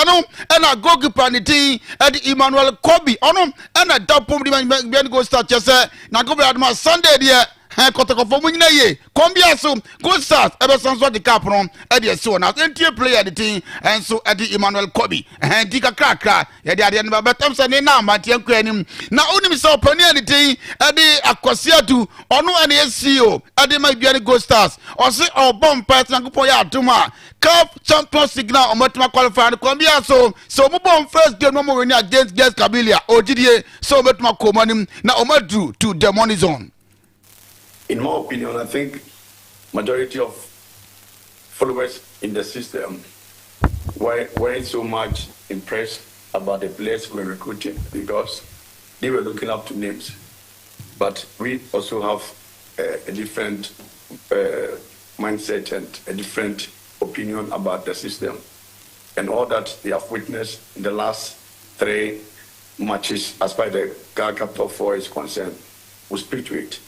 ono ena goalkeeper ne tin edi Emmanuel Kobi ono ena dapom di go start chese na go be adma Sunday de KOTOKO for munyina ye kombia so good start ebe sanso de cap no e de so na entie player de tin enso e di Emmanuel Kobi di kakra ye de ade no betem se ne na amate anku anim na onim se opani de tin e di Akwasiatu ono ene CEO e di ma biane good stars o se obom person gopo ya adoma cup champion signal omotima qualify no kombia so mo bom first game no mo win against Kabylia ogidie so omotima komanim na omadu to the money zone. In my opinion, I think majority of followers in the system weren't so much impressed about the players we were recruiting because they were looking up to names. But we also have a different mindset and a different opinion about the system. And all that they have witnessed in the last 3 matches as far as the Ghana top 4 is concerned will speak to it.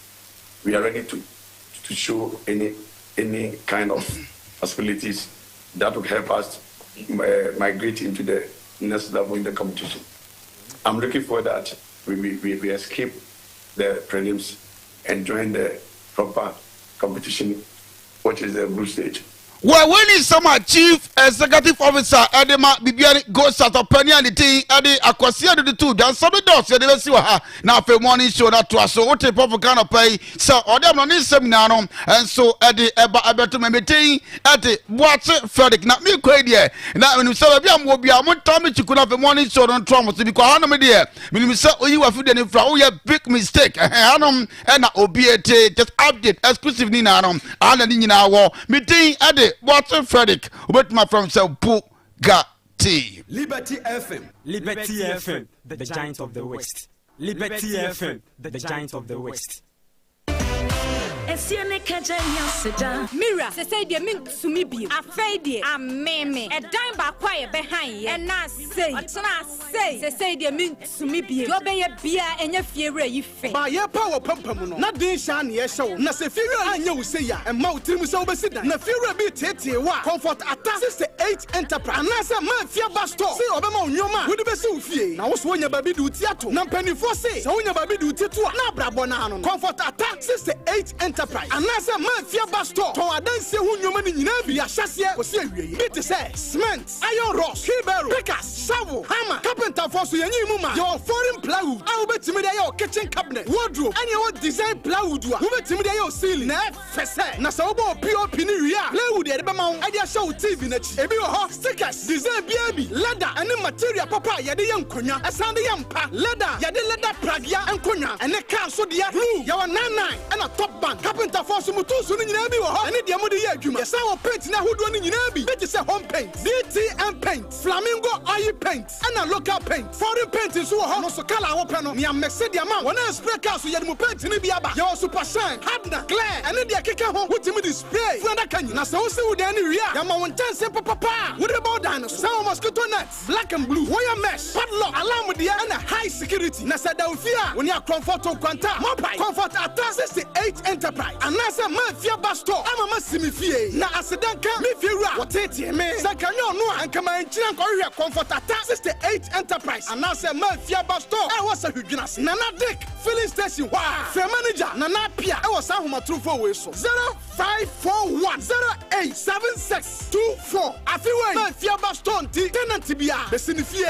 We are ready to show any kind of possibilities that will help us migrate into the next level in the competition. I'm looking for that we escape the prelims and join the proper competition, which is the group stage. Well, when is some chief executive officer Edema Bibiani goes at a penny and the thing Adi Akwasiatu the two dan some doors you never see her now for morning show that was so what type of kind of pay so or them on this seminar and so Eddie Eba to me at the watch Frederick not me quite now when you say I'm will be a more time you could have a morning show on Trump because I'm there when you say you have food and oh yeah big mistake and obiate just update exclusive ni na and ni na wo meeting Eddie Watson Frederick, with my friend so Bugatti. Liberty FM. Liberty FM, the giant of the West. Liberty FM, the giant of the West. Mira, say the mint to me be a fade, a meme, a dime by quiet behind, and I say the mint to me be your bay a beer and your fear you face. By your power pumpamuno, not the shiny yes show, Nasefira and you say ya, and Moutim is oversitting, Nafira be tete, comfort at 68 enterprise, and as a mafia basto, say Obama, your man, would be so fear. Now, was when your baby do theatre, Nampenny for say, so when your baby do theatre, Nabra Bonano, comfort at 68 enterprise, and as a mafia basto, to I don't say who your money in Abia, Shassia, or say, it says, cement, iron rods, keybarrow, pickers, shovel, hammer, carpenter for your foreign plywood, I will bet to me your kitchen cabinet, wardrobe, and your design plywood, who bet to me your ceiling, Nasobo, POP, plywood at the Bamount, I just show TV net, a stickers, design baby, leather, and the material papa, Yadi young Kunya, a Sunday young pa, leather, Yadi leather pragia and Kunya, and a car so dear, blue, your 99, and a top band, carpenter for some two soon in Nabi or any Diamodi Yaguma, Sour paint now who do in Nabi, it is a home paint, DTM paint, flamingo oil paint, and a local paint, foreign paint is so hot, so color open, Mia Mercedes amount, when I spray cars, you have paint in Biaba, your super shine, Hadna, Claire, and then the Kika home with him spray, Flanda Canyon, Naso with any Ria, Yama 110 papa, what about dinosaurs, some mosquito nets, black and blue, wire mesh, padlock, alarm with the and a high security, Nasadafia, when you are comfort to Quanta, Mopai, comfort at 68 enterprise, and Nasa Mafia Basto, I'm a Massimifie, Na Asadanka, Mifira, what it me, Sakano, no, and come and chill and comfort at 68 enterprise, and Nasa Mafia Basto, I was a Huguenas, Nana Dick, filling station, wow, fair manager, Nana Pia, I was Ahuma True for Whistle, 0541 087624. I feel Mafia Baston, tenant Tibia, the Sinifie.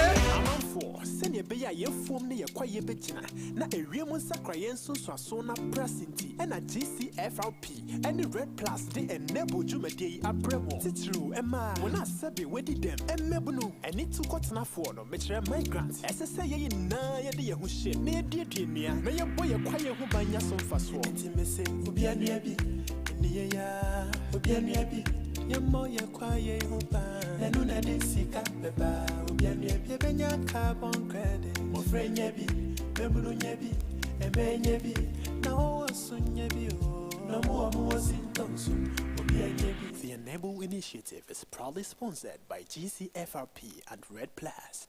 Senior Baya, you form near quiet betina. Not a real Sacrayan Sona Prasinti, and a GCFRP, and the Red Plus, the and Nebo Jumade, a bravo. It's true, Emma, when I said wedded them, and Mebunu, and need to cut enough for no mature migrants. As I say, in Naya, the who shit near dear Dinia, may a boy acquire who by your son for so. Intimacy, who be a nearby, Nia, who be a nearby. Your more quiet, and Nuna de Sika, Beba, Ubian carbon credit, more friend Yabi, Bebuno Yabi, and Ben Yabi, now soon Yabi, no more was in Tonson, Ubian Yabi. The Enable Initiative is proudly sponsored by GCFRP and Red Plus.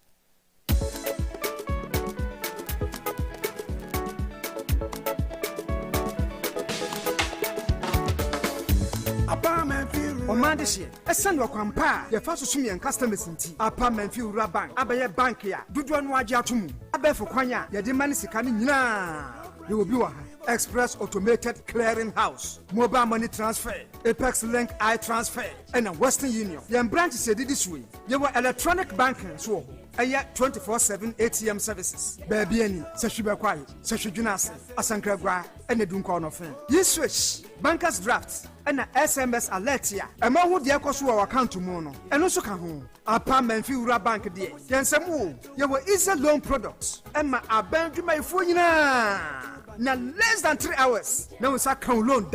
Apartment Omande she, a son of Kwampa, your first Sumian customers in tea, a Pam Few Bank, Abaya Bank here, Duduan Wajatum, Abe for Kwanya, your demand is coming now. You will be Express Automated Clearing House, Mobile Money Transfer, Apex Link I Transfer, and a Western Union. Your branch said this way. You were electronic banking, so. 24/7 ATM services. Baby any, Sashiba Kwai, Sashijunasi, Asankragwa, and the Dunkon of Fame. You switch bankers drafts and a SMS alert here. A man who dear cost our account to Mono, and also come home. A Pam and Fura Bank dear. Yansamu, you were easy loan products, and my abandon my phone now less than 3 hours. Now it's a account loan.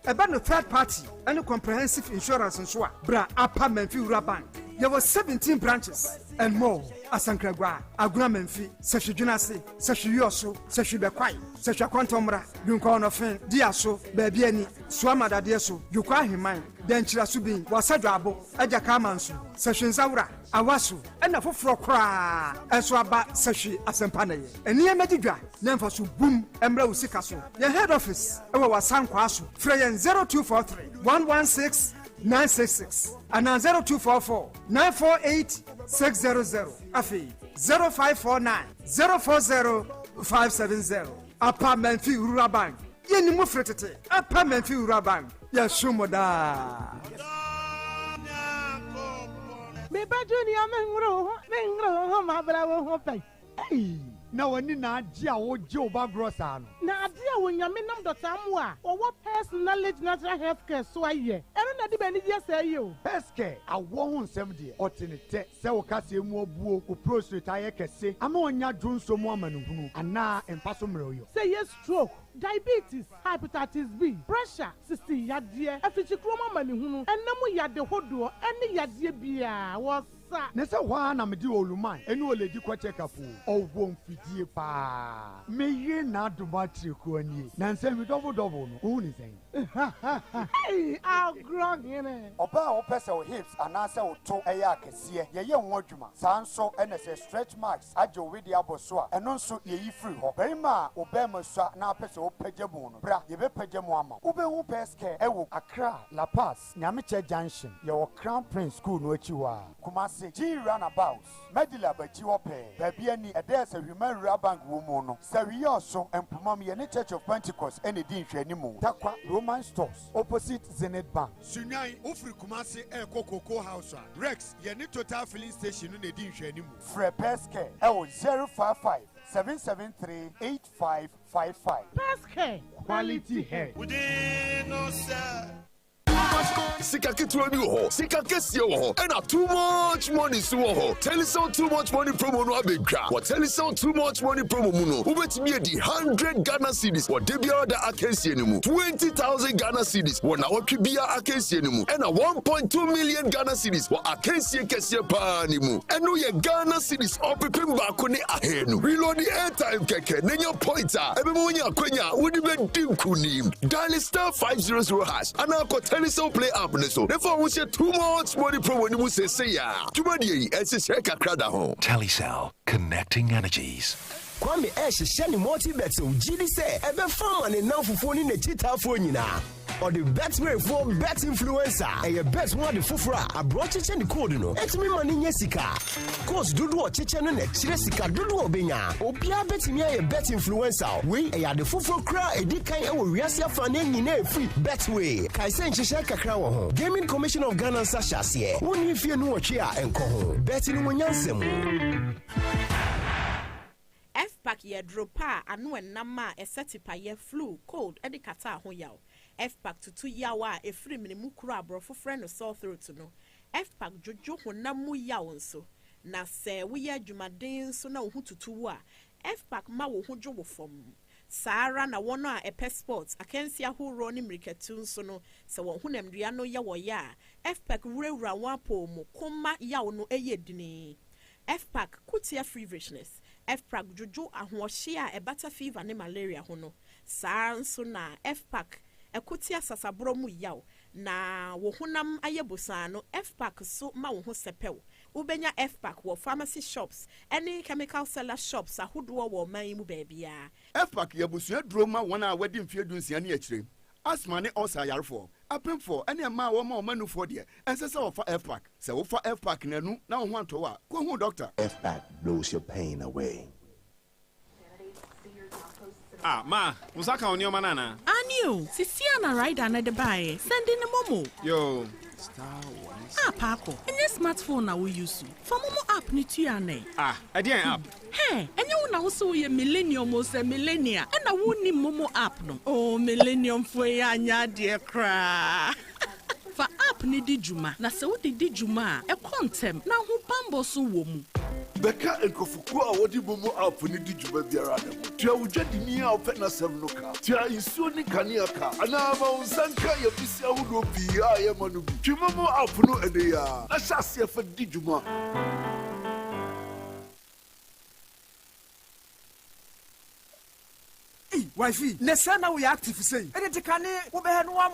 About the third party and a comprehensive insurance and so on. Bra Apam and Fura Bank. There were 17 branches and more. Asankragwa, Agrammenfi, Sashijunasi, Sashioso, Sashibekwai, Sashaquantomra, Dunkon of Fen, Diaso, Babiani, Swamada Diaso, Yukwa Himai, Denchira Subin, Wasadrabo, Ajakamansu, Sashinzaura, Awasu, and a Fufrokra, Aswaba, Sashi, Asampane, and near Medidra, Nemfasu, Boom, Embra Usikaso, your head office, our San Kwasu, Freyan 0243 116 966 and 0244 948 600 Afi 0549 040 570 Apartment Fee Rural Yeni Mufretete Apartment Fee Rural Bank Yashumoda Me Junior Mengro Mabravo Hope. Hey! Now, when you not Joe Bagrosano. Now, dear, when you mean the Samoa, or what personal natural health care, so I hear. I don't know the many years say you. Best care, I won't 70 or 10 so Cassie more boo, who prostrate I can say, I'm on your drone some woman, and now in Passomerio. Say yes, stroke, diabetes, hepatitis B, pressure, 60 yadia, a future woman, and no more yard the whole door, any yadia beer was. Nessa one I'm a dual man, and no lady quite check up or won't fit ye pa. May ye not do much you could Nancy with double, only thing. Hey, I'll grog in it. Oba opesa hips and answer to a yak, see ye young Wodjuma, Sanso and as a stretch marks, Ajo with the Abosua, and also ye free ho. Berima, Obama sa na peso pejamon, bra, ye be pejamama. Ube who peske, ewo, Accra, La Paz, Nyamiche Junction, your Crown Prince School, no chiwa. Kumasi, G Runabouts, Medila Bajiwape, Babiani, a there's a human rabank woman, Serioso, and Pumami, and the Church of Pentecost, and the Dean Shenimu, Takwa, Roman stores, opposite Zenith Bank. Sunai, Ufri Kumasi, and KOTOKO House, Rex, Yanitotal filling station in the Dean Shenimu. Fre Peske, L 055 773 8555. Peske, quality hair. Sika Kitwani ho, Sika Kesio ho, and too much money suho. Telison too much money promo no abekra. What Telison too much money promo muno. Ubet me the 100 Ghana cedis. What debia da akensi enimu. 20,000 Ghana cedis. What na wakibia akensi enimu. And a 1.2 million Ghana cedis. What akensi kesia pa nimu. And no ye Ghana cedis opipim bakone ahenu. Reload the airtime keke. Nenya pointer. Ebe mwonya kwenya. Udi be dimkunim. Dial star 500 hash. Anako Telison play up. Therefore, we say too much money promo when we say ya. Too many as a shake a crowd at home. Telecel, connecting energies. Kwame Ash Shani Multi Beto, Gidi say, ever found and now for phone in the cheetah phone now. Or the best way for bet influencer, and your best one the fufra, a brought it and the code no. It's me money yesika. Cause do what chichen and Chesika do benya. Opia bet me a bet influencer. We a the fufra cry a decay and we are fanning in a free bet way. Kaisen Cheshaka Crow, Gaming Commission of Ghana Sasha say, one if you know chia and call betting when yansem. F-Pack ye dropa anu nama e setipa ye flu cold edikata ho yaw. F-Pack to 2 yawa e free minimu kura brofo friend no sore throat no. F-Pack jojo honam mu yaw nso. Na se we ye adwumaden so na wo tutu a F-Pack ma wo ho dwo wo fom. Sara na wono a epe sports akensi ahoro ni mriketu nso no se wo honam dua no ye wo ya. F-Pack wurawura wapo mu koma yaw no eye dini. F-Pack kutia free richness. F-Pack jojo ahohye a ebata fever ne malaria ho no. Saa nso na F-Pack ekutia sasabro mu yaw na wo honam ayebosa no F-Pack so ma wo ho sepew. Ubenya F-Pack wo pharmacy shops any chemical seller shops ahodo wo man mu baabia. F-Pack yebusua duro ma wona wadi mfie dunsia ne akire. Asma ne osa yarefo. apem for any ma wo ma manu for there ense se wo fa F-pack se wo fa F-pack nanu na wo ho anto a go hu doctor. F-pack blows your pain away. Ma, Musaka on your manana. Anio, Sisiana rider na de buy, sending a momo. Yo, Paco, and your smartphone now we use. For momo app ni tuane. I didn't app. Hey, and you now so ye millennium or say millennia, and I won't need momo app no. Oh, millennium for ya dear cry. For app ni di juma, na se wodi di juma, e contem, na hu pambo so womu. Beka enkofuku a wodi momo app ni di juma biara na mo. Tia wujadi ni a ofe na sem no ka. Tia isu ni kania ka. Ana ma unsanka ya bisi ahudo bi a ye manu bi. Tia momo app no ene ya. Na shase fa di juma. Wifey, nesana we active say. Ede kane wo be no am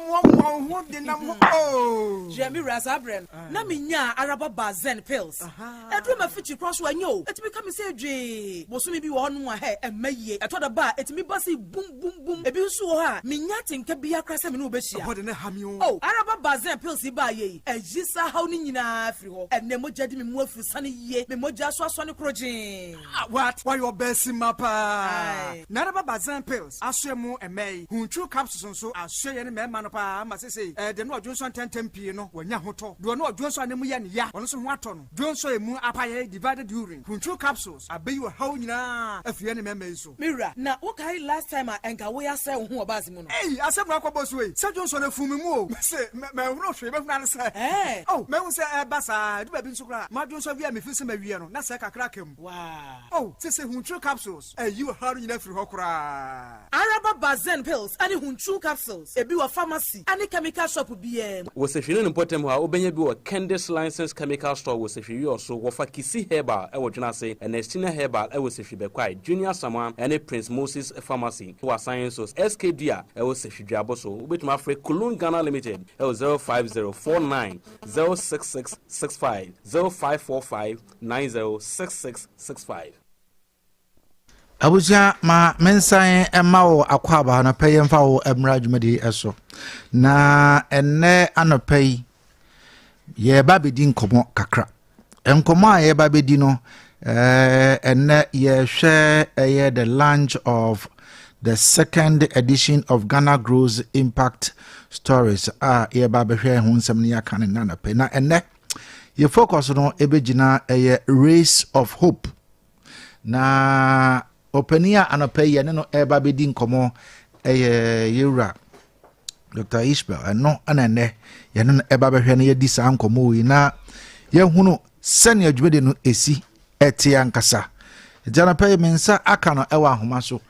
ho de nam ho. Oh. Jemi Razabren. Na minya araba bazen pills. Edu ma fichi cross wa nyo. Etimi ka me say dwe. Bosumi bi wo no a he emaye. Eto da ba etimi basi boom boom boom. Ebi nso wo ha. Minya tinka bia krasa me no be hia. Hode ne ha mi o. Oh, araba bazen pills ba ye. Ejisa haw ni nyina afri ho. Enne mo jadi me mu afri sane ye. Me moja so ne krojin. What? Why your best mapa? Na araba bazen pills. Aswemu emei. Hunchu capsules so aswe ne me no pa ma say de no odwonso 10 pie no wanya hoto. Do no odwonso anemu ye ne ya. Ono so ho ato no. Dwonso emu apaye divided urine. Hunchu capsules abeyi wo haw nyina afie ne me so. Mira, na wo kai last time enka wo ya say wo ho obazi mu no. Hey, asem na kwabo so we. Se dwonso na fumi mu o. Se me huro hwe be funa ne say. Eh. Oh, me hu say basa, du ba bi nso kra. Ma dwonso wi a me fi se ma wie no. Na se kakra kem. Wow. Oh, se hunchu capsules. You haw nyina firi ho kra. Araba bazen pills and hunchu capsules. Ebi wa pharmacy and chemical shop BM. Was a few important who obey be a Candice license chemical store was a few or so wafa kisi herbal I would not say and Estina herbal I was a few quite junior someone and a Prince Moses pharmacy who are science was SKDA I was a few jaboso with my friend Kulun Ghana Limited I was 05049 06665 0545 906665. Abuja ma mensan ema wo akwaba na peye mfa wo emra dwumadi eso na enne anopai ye ba bedi nkomo kakra enkomo a ye ba bedi no enne ye hwe ye the launch of the second edition of Ghana Grows Impact Stories ye ba behwe hu nsem ne yakane na anopai na enne ye focus no ebegina ye Race of Hope na openia anopai ne no eba bedi nkomo yura Dr. Ishbel no anane ye no eba behwe ne yedi sa nkomo yi na ye hunu sane adwumede no esi etia nkasa janapai mensa aka no ewa ahoma so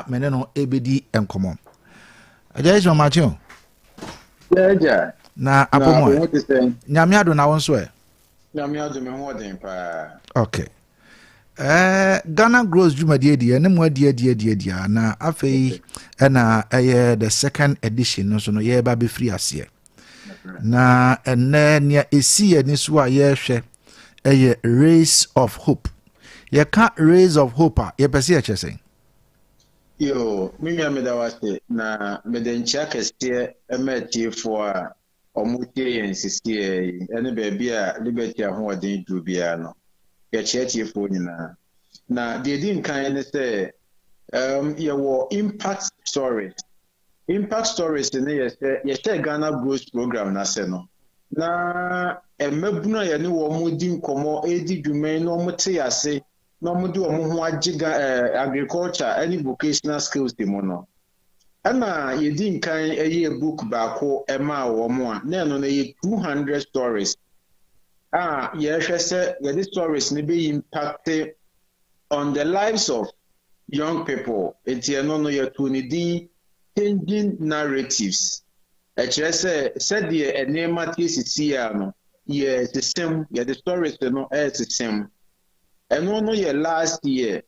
mene no ebedi nkomo aja Ishbel Matthew ja na apomo nyame ado na wonso nyame ado me ho den pa okay Ghana Grows Jumadi ne mu adi na afei na the second edition so no ye ba be free ase na enne nia esi ani so a ye hwe Race of Hope ye ka Race of Hope ye pese ye chese yo mimi amedawase na medencha kese emetifo a omutie yensisie ene bebi a liberty ahoden dubia no for na the din kind say your impact stories in the yes Ghana Grows program na se no na emebuna ye ne wo mudi nkomo edi dwumen no mte ase no mudi wo ho agiga agriculture any vocational skills de mo no ana ye din kan eye book baako ema wo mo a na no na ye 200 stories yes, these stories may be impacted on the lives of young people. It's no changing narratives. Said the name at no, yes, the same, the stories no the same. And no last year.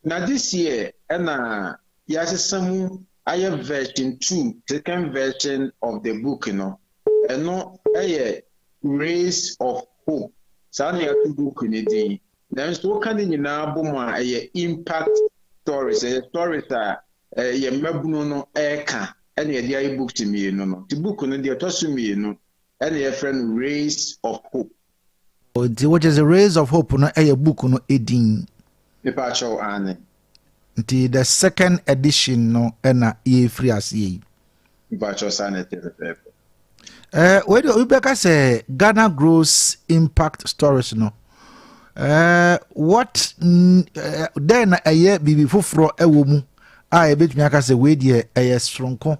Now this year, and yes, some higher version 2, second version of the book, and no Race of Hope. Sani ya tubu kunidi. Na nso kani nyina boma impact stories. Stories ye mebunu no eka ɛna yɛde ayɛ book to mmienu no the book no deɛ ɛtɔ so mmienu ɛna yɛfrɛ no Rays of Hope. Which is a Rays of Hope no ɛyɛ book no edin. Nipa akyɛw ane. Nti the second edition no ɛna yɛfiri ase yi. Nipa akyɛw saa na ɛte pɛpɛpɛ. Wait, we better say Ghana Grows Impact Stories no. What then a year bibi fufro ewo mu a ebetumi aka say we die eye stronko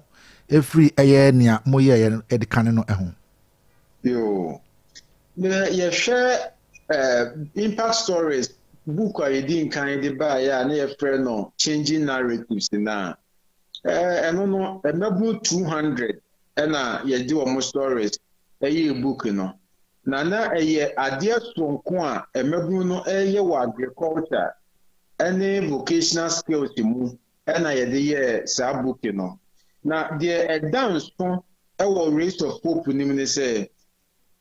every eye nia moye e de kan no ehun. Yo. Ye share Impact Stories book a yedin kan de ba ya na ye frɛ no Changing Narratives na. Eno no emebu 200 ena ye di omo stories eye book no. Na eye adeɛ sonko a emebu no eye wa agriculture ene vocational skills mu ena ye de ye sa book no. Na de dance so ewo Race of Hope nim ne say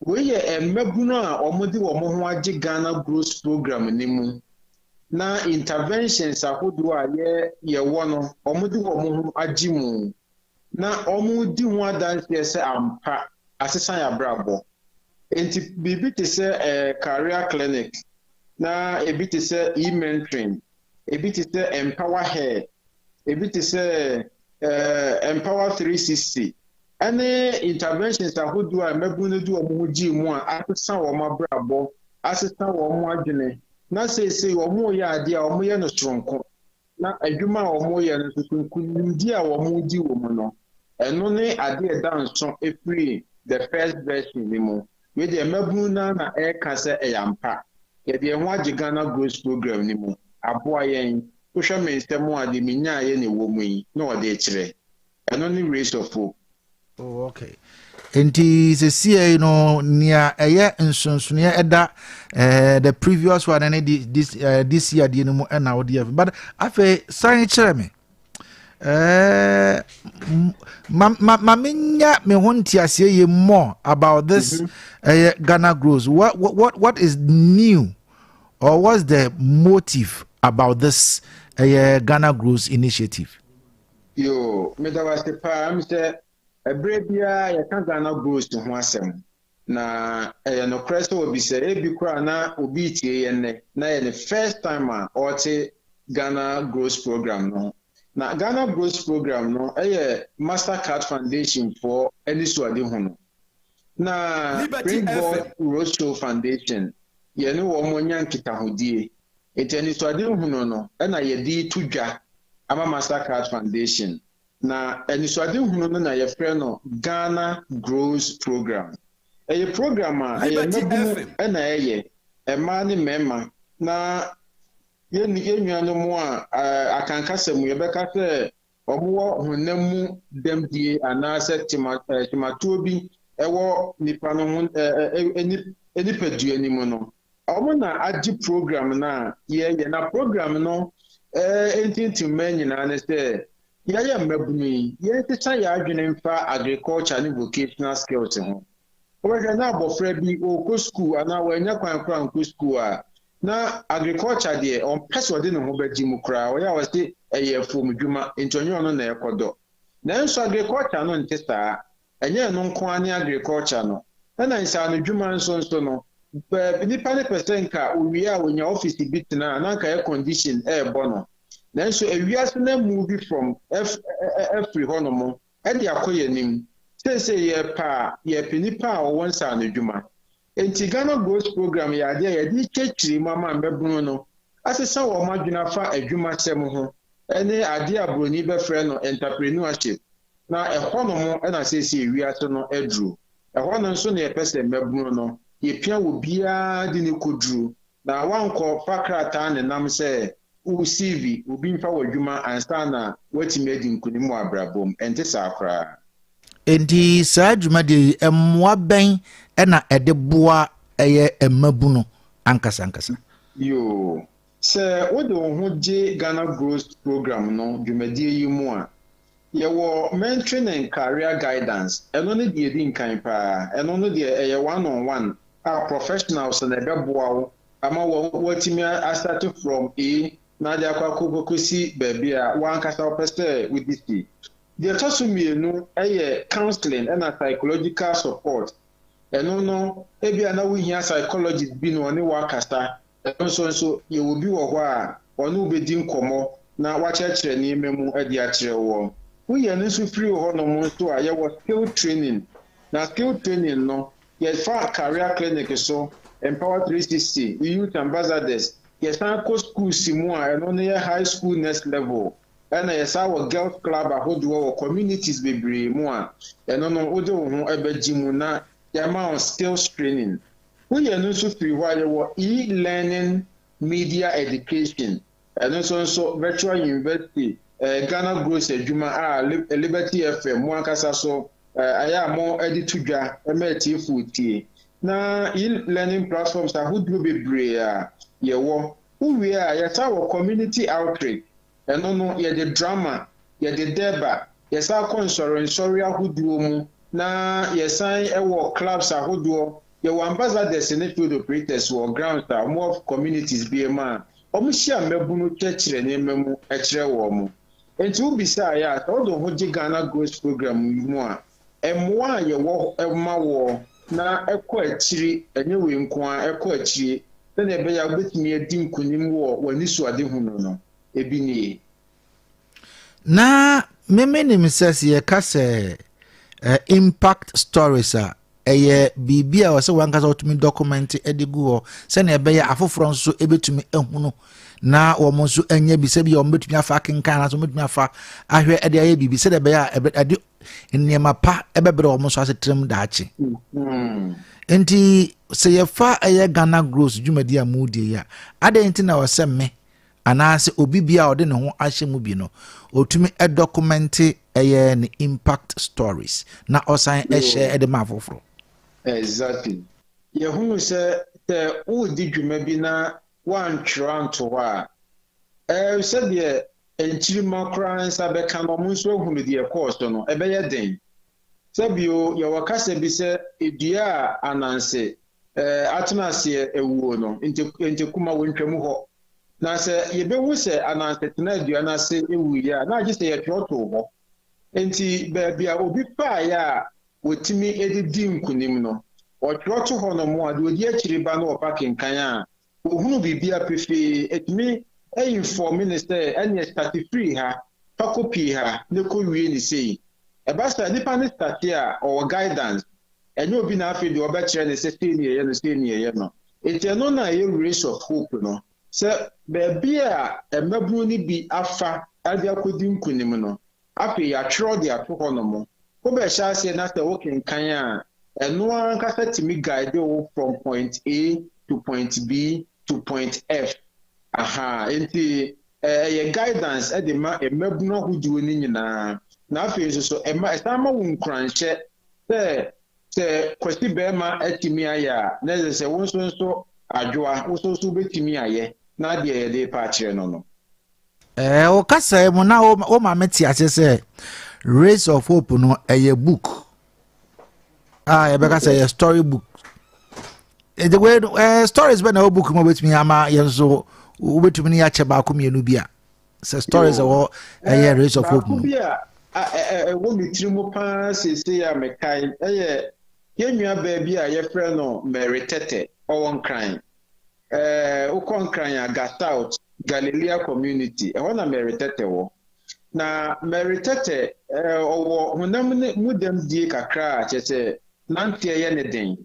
we ye emebu no a omodi wo mo ho age Ghana Growth Program nimu. Na interventions ahodo a ye wo no omodi wo mo ho age mu. Na omudi ho adanse say ampa asesan ya brabo. Enti bibi te say career clinic na ebi te say e-mentoring, ebi te say empower hair, ebi te say empower 360. Any interventions ahodo a mebu no du omo gi mu a asesan wo mabrabo, asesan wo mo adwene. Na say wo mo ye ade a wo mo ye no stronko. Na adwuma wo mo ye no sunkunimdi a wo mo di wo mo no. Eno ne ade dance every the first version ni mo. We the mebu na e ka se eyampa. Ye de ho age Ghana Growth Program ni mo. Aboa yen. Wo hwe me nstem a de minya ye ne wo mu yi na o de kire. Eno ne Race of Hope. Oh, okay. Enti se see no nia eye nsonsonia eda the previous one and this year the no mo na wo de but afa san kire me maminya me honti ase ye more about this Ghana Grows. What is new or what's the motive about this Ghana Grows initiative? Yo, me da was the pa am say ebrebia ya kan Ghana Grows ho asem na no kreso obi say ebi kura na obi tie ye ne na ye the first time or te Ghana Grows Program no. Na Ghana Growth Program no Mastercard Foundation for any swadi hono. Na Springboard Roadshow Foundation ye no wo monya nkitahudie. Eteni swadi hono no na ye di tudwa ama Mastercard Foundation. Na eni swadi hono no na ye frɛ no Ghana Growth Program. Eye program a eye na eye ema ne mema na ye nuanu mu a akankasa mu ye beka se omo honamu demdie anase timatuo bi ewo nipa no ho eni padua ni mu no omo na agi program na ye na program no entintim manyina ne se ye mabuni ye teta ya adwene mfa agriculture and vocational skills ho oba na abofra bi o ko school ana wanya kwankwa nko school a na agriculture de on person de no ho baji mu kra o ya wase eye fom dwuma entonyo no na ekodo na nso agriculture no ntesa enye no nko ani agriculture no na nsa no dwuma nso no nipa ne percent ka owie a onya office bit na ka air condition bono na nso ewiase na move from every honomo e de akoye nim say ye pa ye pinipa o wonsa no dwuma. Enti Ghana Growth Program ya ade ya di chechiri mama mbebunu no asesa wo madwuna fa adwuma sem ho ene ade abroni be frɛ no entrepreneurship na ɛhɔ no mo na sesi wiase no aduru ɛhɔ no nso na yɛpɛsɛ mbebunu no yɛpia wo bia di ne koduru na wankɔ fakrata ne nam sɛ wo CV obi mfa wadwuma ansa na watimi adi nkunimu abrabom ente sakra. Enti saa dwuma de emmoa bɛn na ɛde boa ɛyɛ emabu no ankasa. Yo, sɛ wo de wo ho gye Ghana Growth Program no dwumadie yi mu a yɛwɔ mentoring and career guidance ɛno ne de di nkan paa ɛno no de ɛyɛ one-on-one a professionals na ɛbɛboa wo ama watimi start from A na de akwakokosi baabi a wankasa wopɛ sɛ wodisi the Tosumienu, counseling and psychological support. And no, maybe now we hear psychologist being on the workasta, and so you will be a while, or no be dim como, now watch a training memo at the actual war. We are not so free or no to I was skill training. Now, skill training, no, yes, far career clinic so, Empower 360, youth ambassadors, yes, Uncle School Simua, and only a high school next level. And yes, our girls club, I hold our communities be brave more, and on Odo, ever Jimuna. The amount of skills training. We are also free while e-learning media education and also virtual university. Ghana grows a Juma Liberty FM, Mwankasa so I am more edituja, MLT food. Now e-learning platforms are who do be brave. Who we are, yes, our community outreach. And no, yeah, the drama, yeah, the deba, yes, our concern, sorry, who do. Na yesan ewo clubs ahodo ye ambassadors in the field operators or grounds are more communities be a man omuhia mebunu chechire ne memu ekire wo mu enti ubisa ya odo hoje Ghana Growth Program mu a emwa ye wo ema wo na ekọ akiri enye we nko a ekọ akiri na ebe ya betimi edi nkunim wo wani so ade hunu no ebi nie na memenim sese ye kase impact stories bibia o se wanka so tumi document edigu ho se na ebe ya afoforo nso ebetumi ehunu na wo mo nso anya bi se bi o betumi afa kenkan na so betumi afa ahwe ede aye bibi se na ebe ya ede nniema pa ebebre wo mo nso asetrem daachi enti se ye fa Ghana Growth dwumadi amudi ya ade na wo se me anase obi bia ode ne ho ahye mu bi no otumi documenti ni impact stories na osan share ma foforo exactly ye hunu se te u di dwuma bi na one tranto wa se de enchiri makra nsa be ka no mo nso hunu de course no ebe ye den se bio ye wakase bi se edua ananse atenase ewuo no ente kuma wontwam ho na se ye be hu se ananse tena edua na se ewu ya na agi se ye twoto ho enti bebia obi pa ya wotimi edidi nkunim no otwoto ho no mo ade odi akiri ba no opakin kan a ohunu bibia pefe etimi inform minister any start free ha pakopi ha ne ko wie ni sei e ba sta nipa ne start a or guidance enye obi na afi de obekire ne se stay near no stay near no enti no na ye race of hope no se bebia emabru ni bi afa ade akodi nkunim no afi ya tro de atoko no mo ko be sha se na se working kan a eno an ka setimi guide you from point A to point B to point F aha enti ye guidance e de ma emabuna hudu ni nyina na afi so esama wo nkranche se kwesti be ma etimi aya na se wonso adwoa wonso betimi aye na de de pa kire no o kasa mo na o ma meti ase se Race of Hope no a book e be kasa a story book the way stories be na book mo betimi ama yenso wo betumi ni ache ba ko mienu bia se stories o Race of Hope no bia wo mitirimu pa se ya mekai yenua ba bia ye frɛ no meritete owon kran ukon kran ya gat out Galilea community e wona meritete wo na meritete owo honam mudam die kakra chese nante ye ne den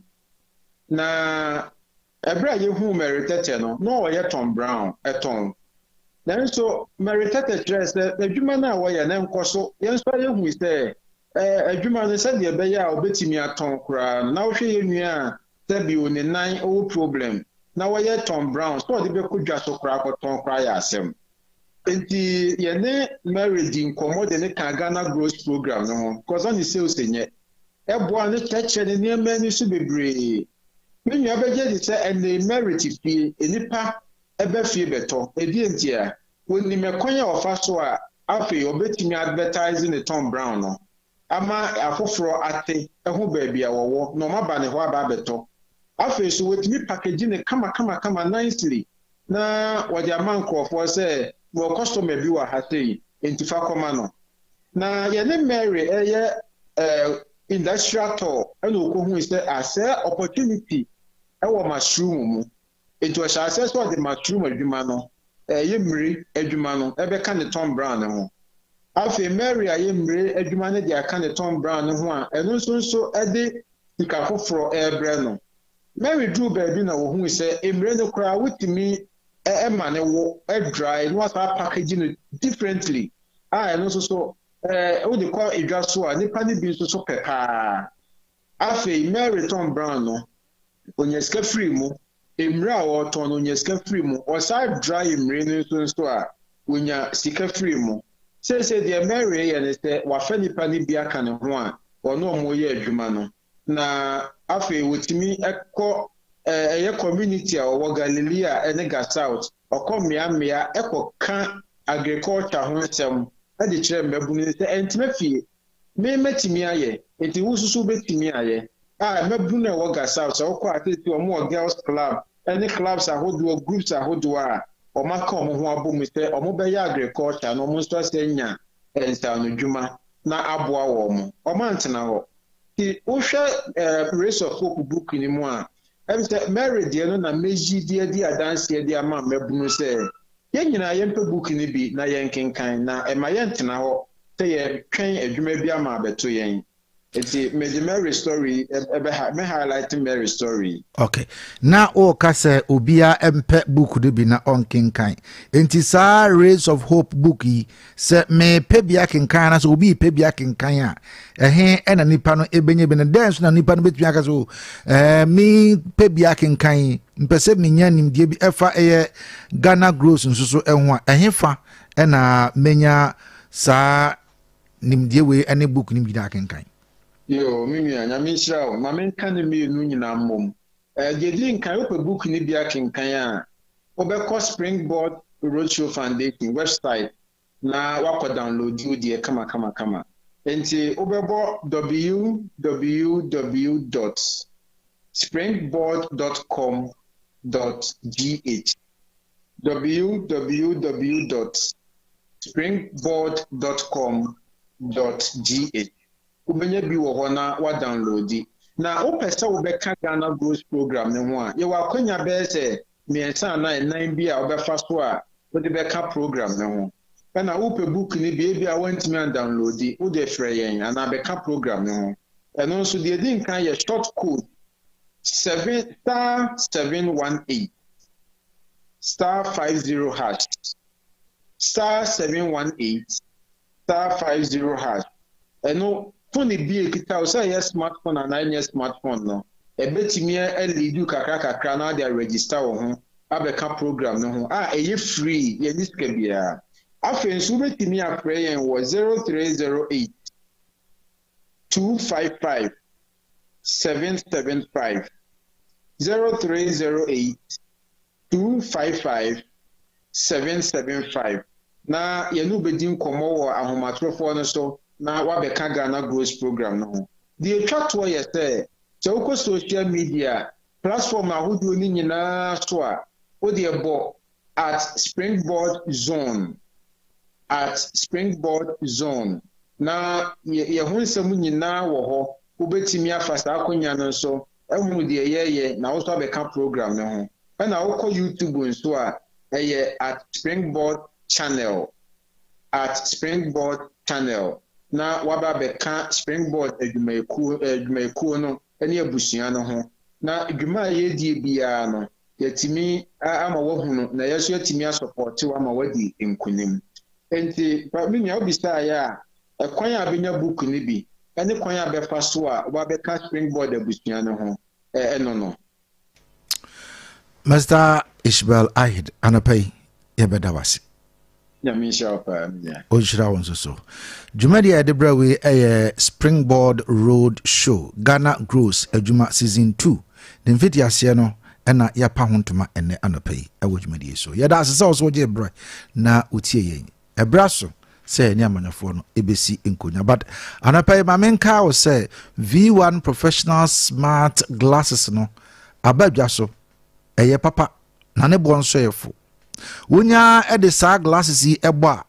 na ebra ye hu meritete no ye Tom Brown eton na so meritete dress adwuma na wo ye na nkoso ye nso ye hu se adwuma no se de be ya obetimi aton kura na wo hwe ye nua se bi oni nan o problem na wo ye Tom Brown so de be kodwa so kura koton kura ya asem enti ye ne married in commode ne ka Ghana Growth Program no ho cause on se osenye eboa ne cheche ne niam ni su bebre me nua beje di se ene merit fie enipa ebe fie beto edi entia woni me kwanya ofa so a afi obetimi advertising ne Tom Brown no ama afoforo ate eho ba bia wowo no maba ne ho aba beto afi so wetimi package ne kama nicely na wadi amankrofo se wo customer bi wa hatei entifa koma no na yɛne Mary industrial tour ɛna okohu sɛ asɛ opportunity ɛwɔ mushroom mu it was asɛ so the mushroom adwuma no mmiri adwuma no ɛbɛka ne Tom Brown ho afei Mary mmiri adwuma no de aka ne Tom Brown ho a ɛno nso ɛde sika foforɔ ɛbrɛ no Mary drew baabi na wohu sɛ mmiri no koraa wotumi ɛma ne wo dry no asa packaging it differently ɛno nso what they call a dress so nipa ni bi nso so pepa afei Mary Tom Brown no onyeska free mu emra a wɔtɔn no onyeska free mu ɔsa dry emre no nso a onya sika free mu sɛ deɛ Mary yɛ ne sɛ wafa nipa ni bi aka ne ho a ɔno ɔmo yɛ adwuma no na afei wotimi ɛkɔ ɛyɛ community a ɔwɔ Galilea ɛne Ga South ɔkɔ mmea ɛkɔ ka agriculture ho nsɛm ade kyerɛ mmabunu sɛ ɛntime fie metimi ayɛ enti wususu betimi ayɛ mmabunu a wɔga South sɛ wokɔ atete ɔmo girls club ɛne clubs ahodoɔ groups ahodoɔ a ɔmaka ɔmo ho abɔ mu sɛ ɔmo bɛyɛ agriculture na ɔmo nso sɛ nya nsano dwuma na aboa wɔ mo ɔmo antena hɔ ti wohwɛ Race of Hope book ni mu a ɛbi sɛ Mary deɛ no na meji deɛ di adanseɛ de ama mmabunu sɛ yɛn nyinaa yɛmpɛ book ni bi na yɛn kenkan na ɛma yɛn tena hɔ sɛ yɛ twɛn adwuma bi ama abɛto yɛn eti me Mary story me highlight Mary story. Okay, na o ka sɛ obia empɛ book de bi na on kenkan enti saa Race of Hope book yi sɛ me pɛ bia kenkan na sɛ obi pɛ bia kenkan a ɛhe ɛna nipa no ebenye bi na dance na nipa no betumi aka so me pɛ bia kenkan mpɛ sɛ menya nimdie bi ɛfa ɛyɛ Ghana Gross nso so ɛho a ɛhe fa ɛna menya saa nimdie we ɛne book nim bi da kenkan. Yo, mimi anyame nhyira wo. Ma menka ne me nu nyina mmom. Gedi nkan wo book ni bia kenkan a. Obekɔ Springboard Roadshow Foundation website na wakɔ download you de kama. Enti obɛbɔ www.springboard.com.gh www.springboard.com.gh Ubenya bi wo ho na wa download na opesa wo beka Ghana Growth Program ne ho a ye wa kwanya be se miensa na nan bi a obefa so a wo de beka program ne ho na wo pe book ni bi a wantimi an download wo de frɛ yen ana beka program ne ho eno nso de din kan ye short code 7*718 *50 hash *718 *50 hash eno phone bi ekita o say yes smartphone and any smartphone no e betimi e lead kakra na dey register wo ho abeka program no ho eye free ye ni sika bia afen so betimi afre yen wo 0308 255 775 0308 255 775 na ye no bedin komo wo ahomatrofo no so na wabeka Ghana Growth Program no the attract ye say so social media platform ahodo ni nyina so a wo de ebo at Springboard Zone na ye ho nsɛm nyina wo ho wobetimi afasa akonya no so ehunu de ye na wo so abeka program no ho na wo kɔ YouTube nso a eye at Springboard channel na waba beka Springboard adwumakuo no ene abusua no ho na adwuma ye die bia no yatimi ama wahunu na yeso yatimi support wa ma wadi nkunim enti me nya obisa ya ekwan abenya book ni bi ene kwan abefa so a wa beka Springboard abusua no ho no Mr. Ishbel Ahid anapai yebedawasi Ojira wonso so. Jumadi Adebra we Springboard Road Show Ghana Gross Ejuma Season 2. Den fiti ase no na ya pa hontoma ene anopai ewo jumadi so. Ya da asesa so je bra na utie yen. Ebra so say ni amanyafo no ebesi nkonya but anopai ma menka o say V1 Professional Smart Glasses no abadwa so eye papa na ne bon so yefo wonya ede sa glasses yi ebo a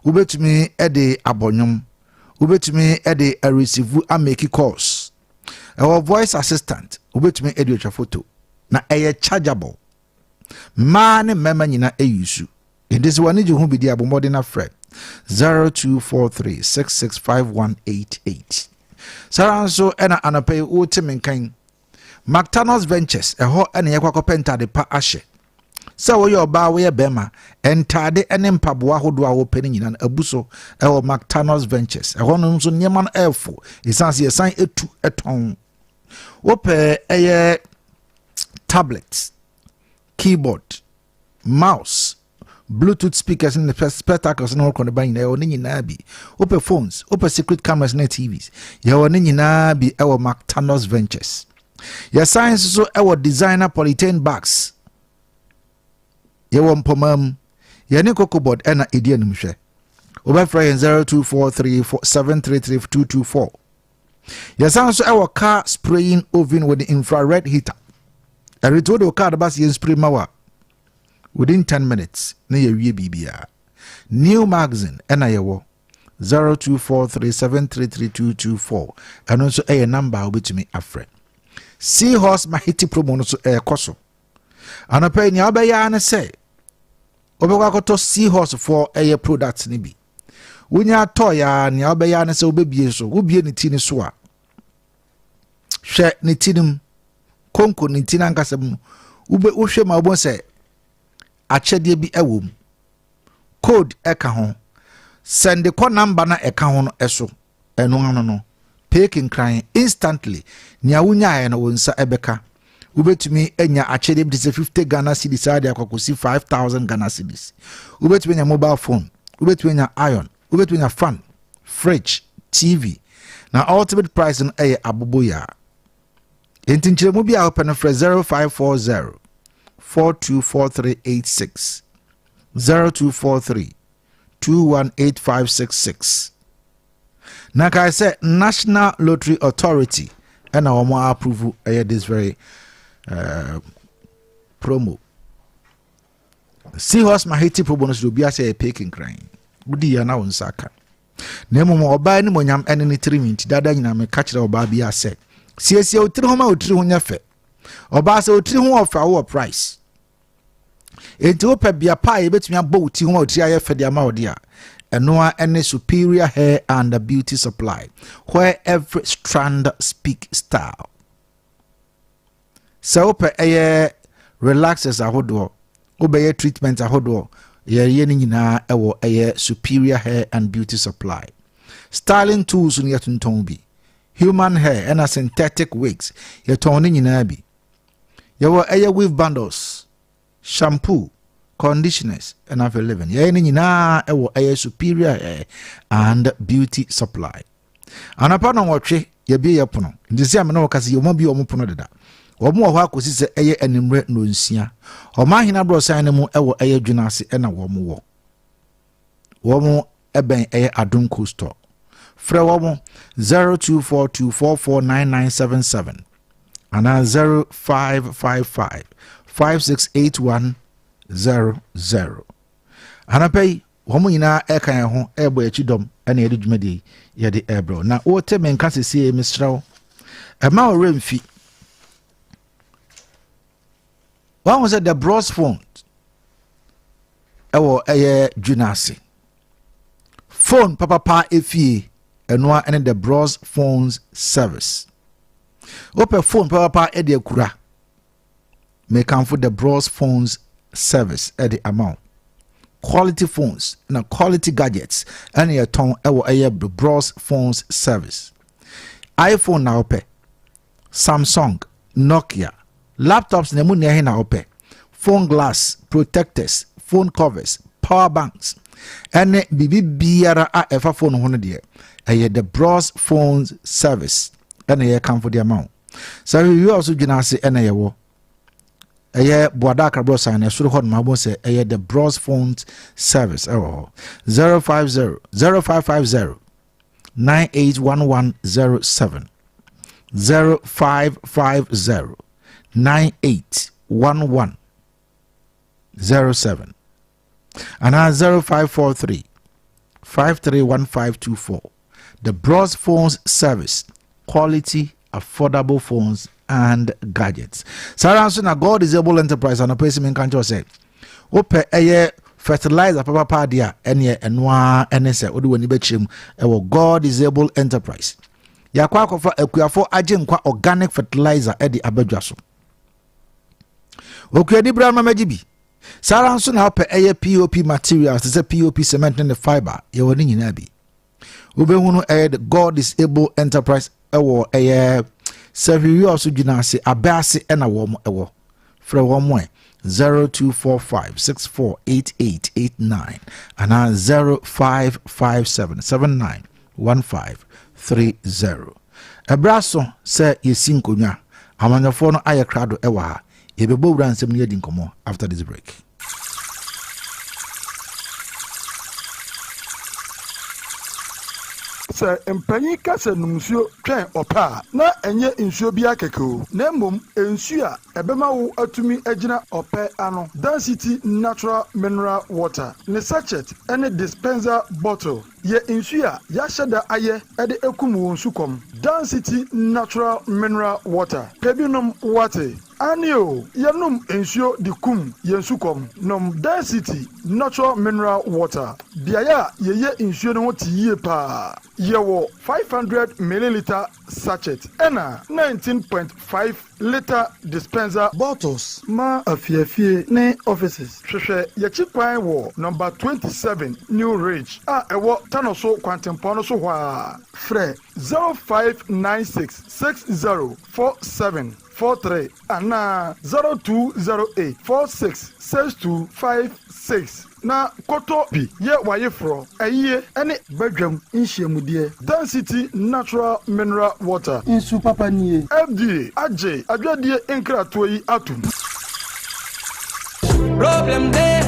wobetumi ede abonyom wobetumi ede a receive a make calls our voice assistant wobetumi ede otwa photo na chargeable man mema nyina use ndisi wani je hu bidi abomode na frɛ 0243665188 saranso ena anapay wotimenkan McDonald's Ventures ɛhɔ ene yakwakɔpenta de pa ahye sɛ woyɛ ɔbaa woyɛ bɛma entade ene mpaboa hodo a wopɛ nyina abuso ɛwɔ McDonald's Ventures ɛhɔ no nso nyema no ɛfo esanse yesan etu eton wopɛ ɛyɛ tablet keyboard mouse Bluetooth speakers and the spectacles no kon ba nyina oni nyina bi open phones open secret cameras na TVs ya oni nyina bi ewo McDonald's Ventures ya science so ewo designer polythene bags ya wo mpomam ya ni board na edi anim hwe obafra 024347332224 ya science so ewo car spraying oven with the infrared heater every to the car bas yen spray mawa within 10 minutes na ye bibia new magazine na yewo 0243733224 and also a number obetumi afre Seahorse Mahiti promo no so koso anapa ni abaya na say obekwa koto Seahorse for products ni bi wonya to ya ni abaya na say obebie so wobie ni ti ni so a hwe ni tinim konko ni ti na nkasem ube wohwe ma obon say achede bi ewom code eka ho send the call number na eka ho no eso eno no paying crying instantly nia wunya ya na wonsa ebeka ubetumi enya achede bi 50 Ghana cedis ade akwakosi 5000 Ghana cedis ubetumi enya mobile phone ubetumi enya iron ubetumi enya fan fridge TV na ultimate price no abobo ya entinchire mu bi a open for 0540 424386 0243 218566 Naka I said National Lottery Authority and our more approval this very promo. Seahorse Mahiti pro bonus do be as a picking crying. Budi ya na unsaka. Nemo mo oba ni monyam ene ni 3 minutes dada nyina me catch the oba bi ase. Siesie otiri homa otiri ho nyafe. Oba se otiri ho ofa wo price. Enti opa bia pa e betumi abo otiri homa otiri aye fe dia ma ode a. Enoa any superior hair and beauty supply where every strand speak style. So opa eye relaxers ahodo. Obeye treatment ahodo. Ye ni nyina ewo eye superior hair and beauty supply. Styling tools ni yetunton bi. Human hair and synthetic wigs yeton ni nyina bi. Yewo eye weave bundles, shampoo, conditioners and have a living. Ye ni nyina ewo eye superior hair and beauty supply. Anapa no wotwe ye bi ye pono. Ndisi amena wakasi ye mo bi omo pono deda. Omo ho akosi se eye animre no nsia. Oma hina bro san ne mu ewo eye dwunase e na wo mo wo. Wo mo eben eye Adum Coaster. Frɛ wo 0242449977 ana 0555568100 anapɛ wo mo nyina ɛkan ho ɛbɔ akidom ɛna yɛde dwumadi yɛde ɛbrɛ na wote menka sese mesrɛw ɛma wo remfi one was the bros phone ɛwɔ ɛyɛ dwunase phone papa efie Enwa and the Bros Phones service. Open phone papa edi akura. May come for the Bros Phones service at the amount. Quality phones and quality gadgets and your tongue ever Bros Phones service. iPhone na ope. Samsung, Nokia, laptops na munye na ope. Phone glass, protectors, phone covers, power banks. And bibi biara a efa phone hono de the Bros Phones service and ye come for the amount. So you also gina say and ye wo boadaka bros and so hot ma say the Bros Phones service 050 0550 981107 0550 981107 and 0543 531524 the Bros Phones Service, quality, affordable phones and gadgets. Saranso na God is able enterprise and a person in country say, Ope eye fertilizer papa dia enye enwa enese odi woni BECHEM ewo God is able enterprise. Yakwa kofa ekuafo agye nkwa organic fertilizer edi abadwa so. Okuadi brama magibi. Saranso na ope eye POP materials, say POP cement and the fiber, ye woni nyina bi. Ubehunu eye God is able enterprise ewo eye Sevi also Junasi Abasi and a warm ewo. Fra 0245648889 and 0557791530. Abraso say yesinkonya amanyafo no aye krado ewa ha yebebo wura nsem ne yedi nkomo after this break. Sir, empanyi kasa numusuo twen opa na enye nsuo bia kekeo na mom ensuo a ebema wo atumi agina ope ano density natural mineral water ne sachet ene dispenser bottle ye nsuo a ya sheda aye ede ekum wo nsukom density natural mineral water pebinom water Anio, yanum ensure the kum yensukom nom density natural mineral water. Biaya ye ensure no ye pa. Yewo 500 milliliter sachet. Ena 19.5 liter dispenser bottles. Ma afiafie ne offices. Sheshe ye chikwan wo number 27 New Ridge. Ewo tanoso kwantempono so hwa. Fre 0596604743 and 0208466256 na koto bi ye waye fro eye ene bedwam nhyiamudie density natural mineral water insu papa nie fda age adwadie enkrato yi atum problem there.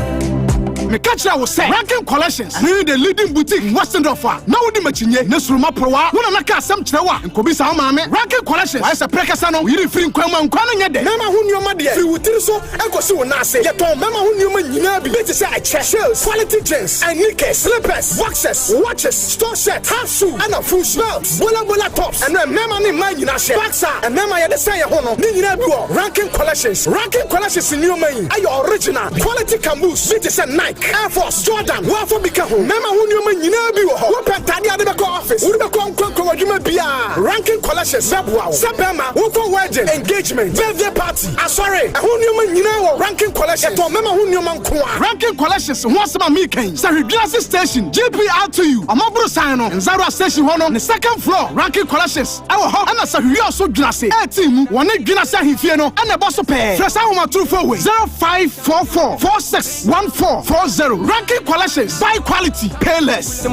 Me catch I was say ranking collections me the leading boutique in Western Offer now di machinye ne suruma prowa wona na ka asem kyerɛwa nkobi sa maame ranking collections why say prekasa no yiri free nkwanma nkwana nye de mema hu nneoma de free wutiri so enkosi wo na ase ye ton mema hu nneoma nyina bi beti say I check shells quality jeans and knickers slippers boxes watches store set half shoe and a full belts bola tops and mema ni man nyina she boxer and mema ye de say ye ho no ni nyina bi wo ranking collections nneoma yi ayo original quality camouflage beti say Nike Air Force, Jordan, Waffle Bikaho, Mama Hunyuma Yinabi, Wapa Tadia de Bako office, Udakon Wajuma Bia, ranking collections, Sabwa, Sabama, Woko wedding, engagement, birthday party, sorry, Hunyuma Yina, ranking collections, Mama Hunyuma Kwa, ranking collections, once a meeting, Sari Glasses Station, GPR to you, Amabro Sino, and Zara Station 1 on the second floor, ranking collections, our home, and a Sahuyo so glassy, a team, one Ginasa Hifiano, and a boss of pay, Frasama 248 0544 4614 ranking collections by quality pay less.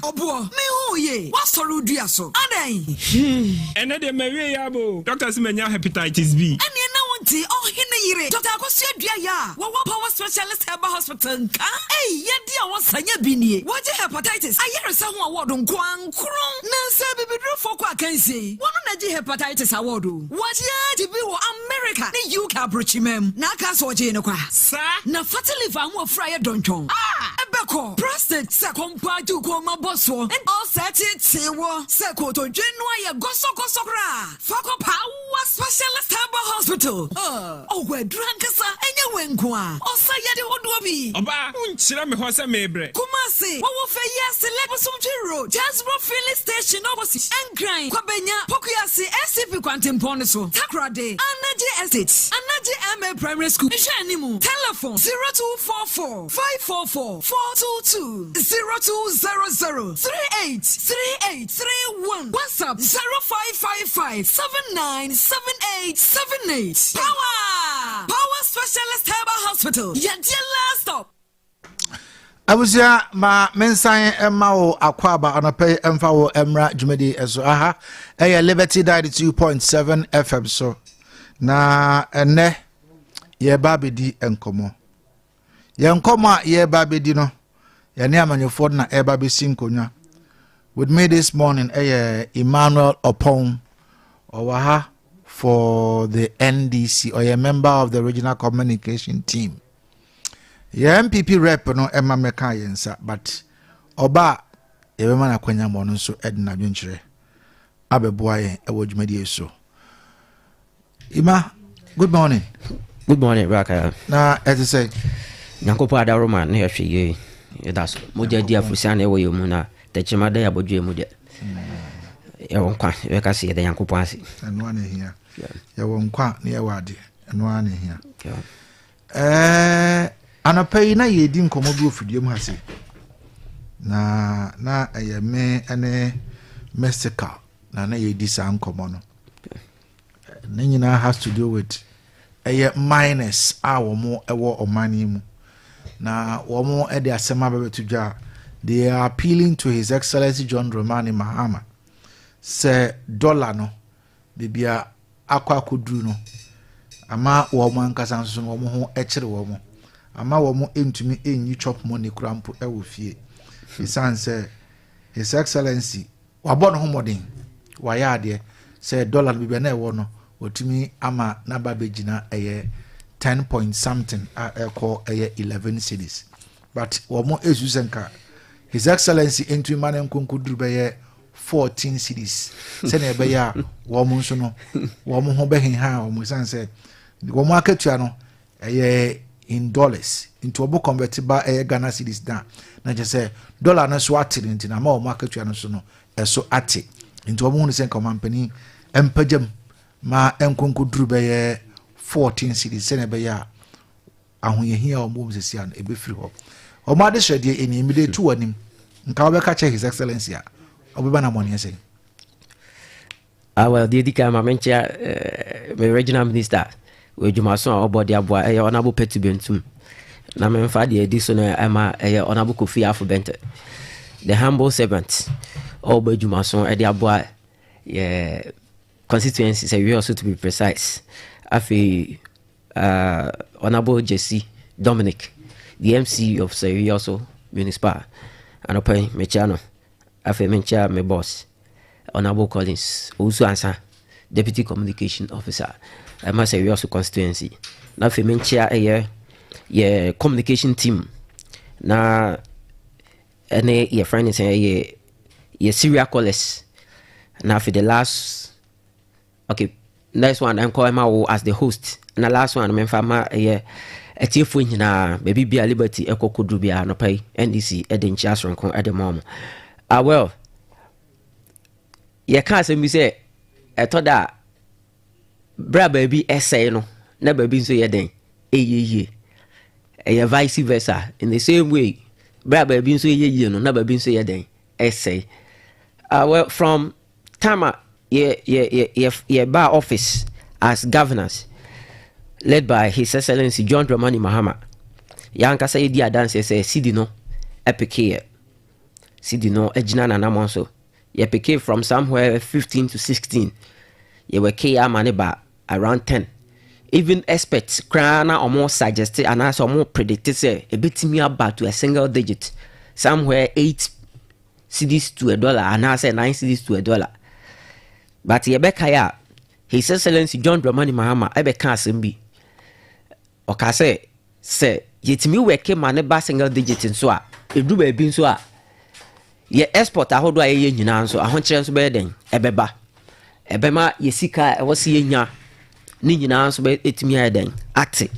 Obo, me who ye? What sorrow do you so? Adai. And then me we yabo. Doctors menya hepatitis B. And you know what? Oh, hine yire. Doctor Akosia Dia. What power specialist Herbal Hospital? Hey, ye dear was Sanya Bini. What hepatitis? I hear someone word on Kwang Krong. Nancy Bibi for Kwa can say. One of the hepatitis award. What ya to be America? The UK Bruchimem. Naka so Jenokwa. Sir, na fatally van fryer donchon. Ebeko. Prostate second part to come bosso and all set it sewa sekoto January gosokosokra fako power specialist Herbal Hospital oh we drankasa enye wenkwa osa yede hodobi oba unchira me hose mebre kumase wo fe yes lebosomchi road Jasbro filling station opposite Enkran kwabenya pokuyase SCP kwantempone so takrade anaje estate anaje MA primary school nhanimu telephone 0244 544 422 0200383831 WhatsApp 0555797878 Power Specialist Herbal Hospital your last stop. Abusia ma mensan emao akwaba anapay emfawo emra jumedi eso aha Liberty 92.7 FM so na ene ye babedi enkomo ye nkoma ye babedi no ye ne amanyofo na eba besi nkonya with me this morning Emmanuel Opon owaha for the NDC or a member of the regional communication team. Yeah, MPP rep no Emma Meka yensa, but oba yɛbɛma no akwanya mmɔ no nso ɛde n'adwenkyerɛ abɛboa yɛn ɛwɔ dwumadie so. Ima, good morning. Good morning, Raka. Na ɛte sɛ nyankopɔn adaroma na yɛhwɛ yie yɛda so mogya di afusia na ɛwɔ yɛ mu na tɛkyerɛma da yɛabɔdwe mu deɛ yɛwɔ nkwa yɛbɛka sɛ yɛda nyankopɔn ase ɛnoa ne hia yɛwɔ nkwa na yɛwɔ ade ɛnoa ne hia. Anɔpa yi na yɛdi nkɔmmɔ bi ofidie mu ha se na ɛyɛ me ne Mexico na yɛdi saa nkɔmmɔ no ne nyinaa has to do with ɛyɛ minus a wɔn ɛwɔ ɔman yi mu na wɔn ɛde asɛm abɛbɛto dwa. They are appealing to His Excellency John Dramani Mahama sɛ dollar no bibia akɔ akɔduru no ama wɔn ankasa nso no wɔn ho ɛkyerɛ wɔn ama wɔn ntumi ɛnyi chop money kura mpo ɛwɔ fie esan sɛ His Excellency wabɔ no ho mmɔden wayɛ adeɛ sɛ dollar bibia na ɛwɔ no wɔtumi ama n'aba bɛgyina ɛyɛ 10 point something a ɛkɔ ɛyɛ 11 cedis but wɔn esu sɛ nka His Excellency entry man nkonkuduru bɛyɛ 14 cedis sɛnea ɛbɛyɛ a wɔn nso no wɔn ho bɛhenha wɔn san sɛ wɔn akatua no ɛyɛ in dollars into wɔn convert ba ɛyɛ Ghana cedis da na kyerɛ sɛ dollar no so ate nti na ma wɔn akatua no so no ɛso ate into wɔn ho sɛ nka wɔn mpanin mpagyam ma nkonkuduru bɛyɛ 14 cedis sɛnea ɛbɛyɛ a ahoyɛhia wɔn mu sisi ano ɛbɛfiri hɔ. Omade shedi enimide tu wanim nka wobeka che His Excellency a obeba na money say well Adeakyia ma mencha me regional minister we dwumaso a obodi aboa e honorable Petu Bentum na memfa de edi so na ama e honorable Kofi Afobente the humble servant oba dwumaso e de aboa constituency say we also to be precise afi honorable Jesse Dominic the MC of Kayaso Municipal and open Mechano afe mencha me boss Honorable Collins also answer Deputy Communication Officer I must say also constituency na afe mencha ye communication team na ene ye friend say ye serial callers na afe the last next one I'm calling my as the host and the last one memfa ma etiefo nyina baby bia liberty ekokodru bia no pai NDC edenchi asronko edemom well ye ka asem bi se etoda bra baby essay no na baby nso ye den eyeye eye vice versa in the same way bra baby nso yeye no na baby nso ye den essay well from tama ye bar office as governors led by His Excellency John Dramani Mahama. Yanka say di adanse say sidi no epeke sidi no ejina na namonso. Ye peke from somewhere 15 to 16. Ye were ke amane ba around 10. Even experts krana almost suggested and also more predicted say a bit me about to a single digit. Somewhere 8 cedis to $1 and I say 9 cedis to $1. But ye bekaya His Excellency John Dramani Mahama ebeka asembi okase se yetimi weke mane ba single digit nso a edu ba bi nso a ye export ahodo a ye nyina nso ahokyere nso be den ebema ye sika e wose ye nya ni nyina nso be etimi eden ate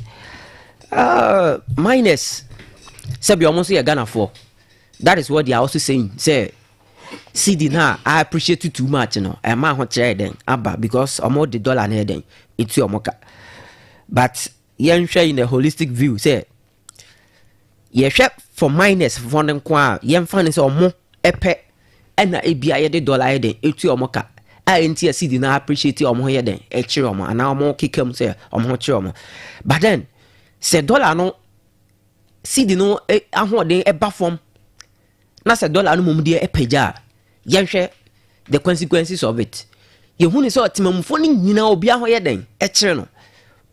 minus se bi omo so ye Ghana for that is what they are also saying say CD na I appreciate you too much no e ma ahokyere den aba because omo the dollar na eden etu omoka but yenhwe in a holistic view say yehwe for minus for den kwa yemfa ne say omo epe na ebia ye de dollar ye den etu omoka a enti CD na appreciate omo ye den e kire omo ana omo kikam say omo ho kire omo but then say dollar no CD no ahoden e ba form na say dollar no mum de epeja yenhwe the consequences of it yehuni say otimamfo ni nyina obi aho ye den e kire no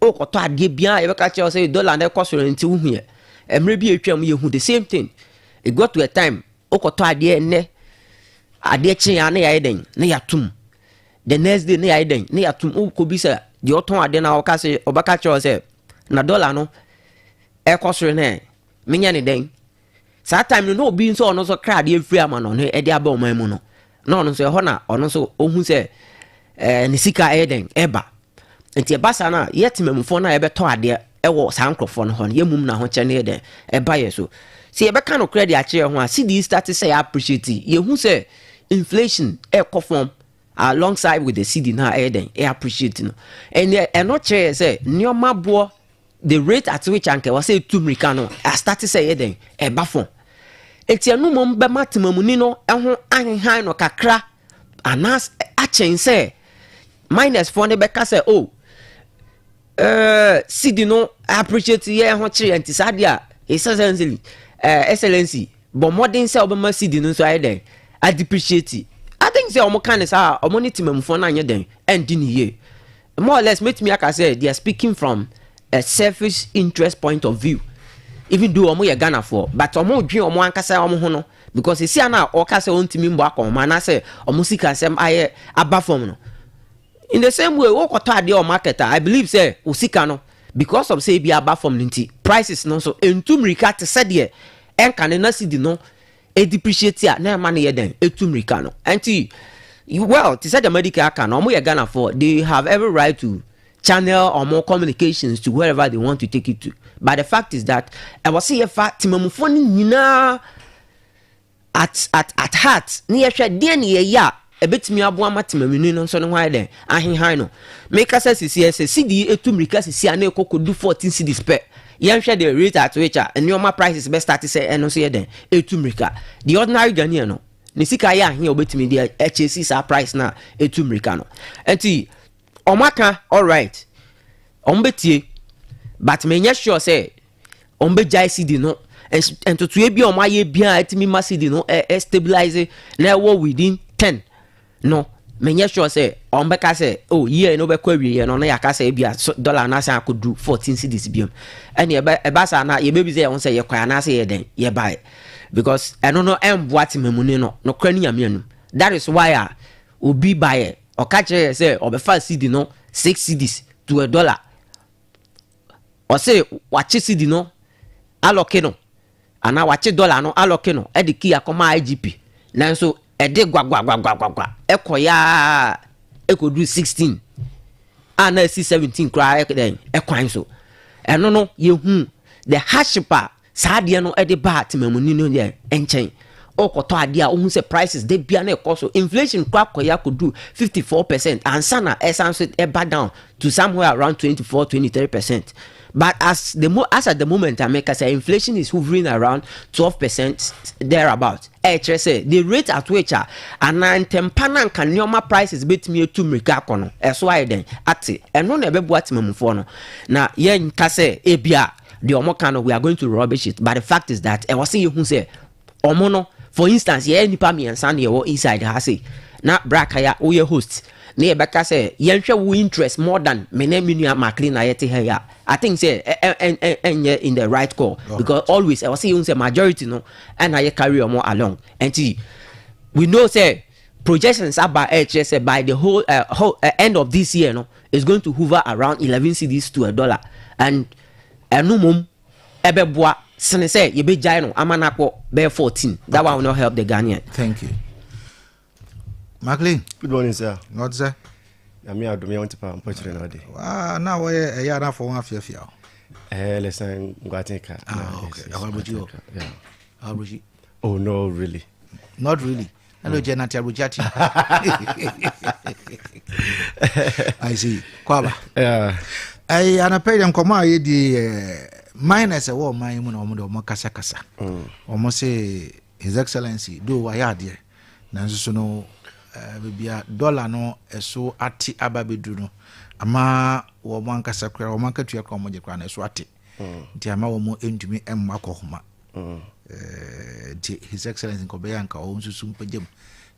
o koto ade bia e beka che say dollar na ekosoro nti hu ye emre bi etwam yehu the same thing it got to a time o koto ade ne ade chi ya na ya den na ya tum the next day na ya den na ya tum o ko bi say de oton ade na o ka say obaka che say na dollar no ekosoro na menya ne den saa time no obi nso ono so card e free ama no e de aba oman mu no na ono so e ho na ono so ohun se ne sika eden eba enti ebasa na yetimamfo na ebeto ade ewo saa nkrofo no ho no yemum na ho che ne eden eba ye so si ebeka no credit a che ho a see the start say appreciate ye hu se inflation e conform alongside with the CD na eden e appreciate no and not che say nioma bo the rate at which anke was say 2 mrika no I start say eden e ba fon eti anu mom be matemamuni no ho ahenhan no kakra anas a chen say minus 4 ne beka say oh CD no appreciate ye ho kire anti sadia excellency but modern say obama CD no so eden I depreciate I think say omo kan say omo ni timamfo na anye den endi ni ye more or less make me aka say they are speaking from a selfish interest point of view even though omo ye Ghana for but omo dwen omo ankasa omo ho no because esi ana o ka say ontimi mbo akoma na say omo sika sem aye aba form no in the same way o koto ade o market I believe say o sika no because of say bi aba form nti prices no so entumrika te say de enka ne na sidi no e depreciate na ma ne yeden etumrika no anti well to say the medical aka no omo ye Ghana for they have every right to channel or more communications to wherever they want to take it to but the fact is that I was see fact timamfo ni nyina at heart ni ye hwe de ne ye ya ebetimi abo amatimamini no so no hwan den ahenhan no make us say CD etumrika sisi ana ekokodu 14 cedis per yen hwe the rate at which and your prices best start say eno so den etumrika the ordinary Ghanaian no ne sika ya ahen obetimi de HC sa price na etumrika no enti omaka all right ombetie but me nya sure say ombejai CD no and to be on my bia etimi ma CD no stabilize na wo within 10 no me sure say ombeka say oh year no be kwa wie no na yaka say bia dollar na say akodu 14 cedis biom and eba sa na ye bebi say won say ye kwa na say ye den ye buy because eno no emboati memuni no kra ni yamianum that is why obi buy o ka che say obefa CD no 6 cedis to $1 o say wache CD no aloke no ana wache dollar no aloke no Adeakyia koma IGP nanso ede gwagwagwagwagwa ekoya ekodu 16 ana si 17 kra ekden ekwan so eno no yehu the hashipa saade no ede ba timamuni no ye enchen okoto ade a ohun se prices de bia na ekoso inflation kwa koya kodu 54% and sana essence eba down to somewhere around 24-23%. But as at the moment, America say inflation is hovering around 12% thereabout. Say the rate at which and 9 can normal prices bet me to mrika kono. That's why then ati and no never bought memufo no. Now yen kase ebia the omokano we are going to rubbish it. But the fact is that I was saying who say omono for instance ye nipa me and Sunday or inside ha say na brakaya o ye host. Na ebeka say yenhwe wo interest more than menua makli na yete here. I think say in the right call because always I was saying say majority no and I carry more along and we know say projections about say by the whole end of this year no is going to hover around 11 cedis to $1 and enumum ebeboa sene say ye be jai no amanako be 14 that one will not help the Ghanaian. Thank you. McLean. Good morning, sir. Not sir. I'm here to me want to pay unfortunately nowadays. Ah, now we a yard for one fear. Listen, Guateca. Ah, okay. How about you? Yeah. How about you? Oh no, really. Not really. Hello, Janati Abujati. I see. Kwaba. Yeah. I anapaid them come out the minus a war my mono kasa kasa. Almost say His Excellency do I had here. Nanso no bibia dollar no eso ati ababedu no ama wo manka sakra wo manka tuya kwa moje kwa na eso ati nti ama wo mo entumi emma kohoma His Excellency ko be yanka o nsusu mpajem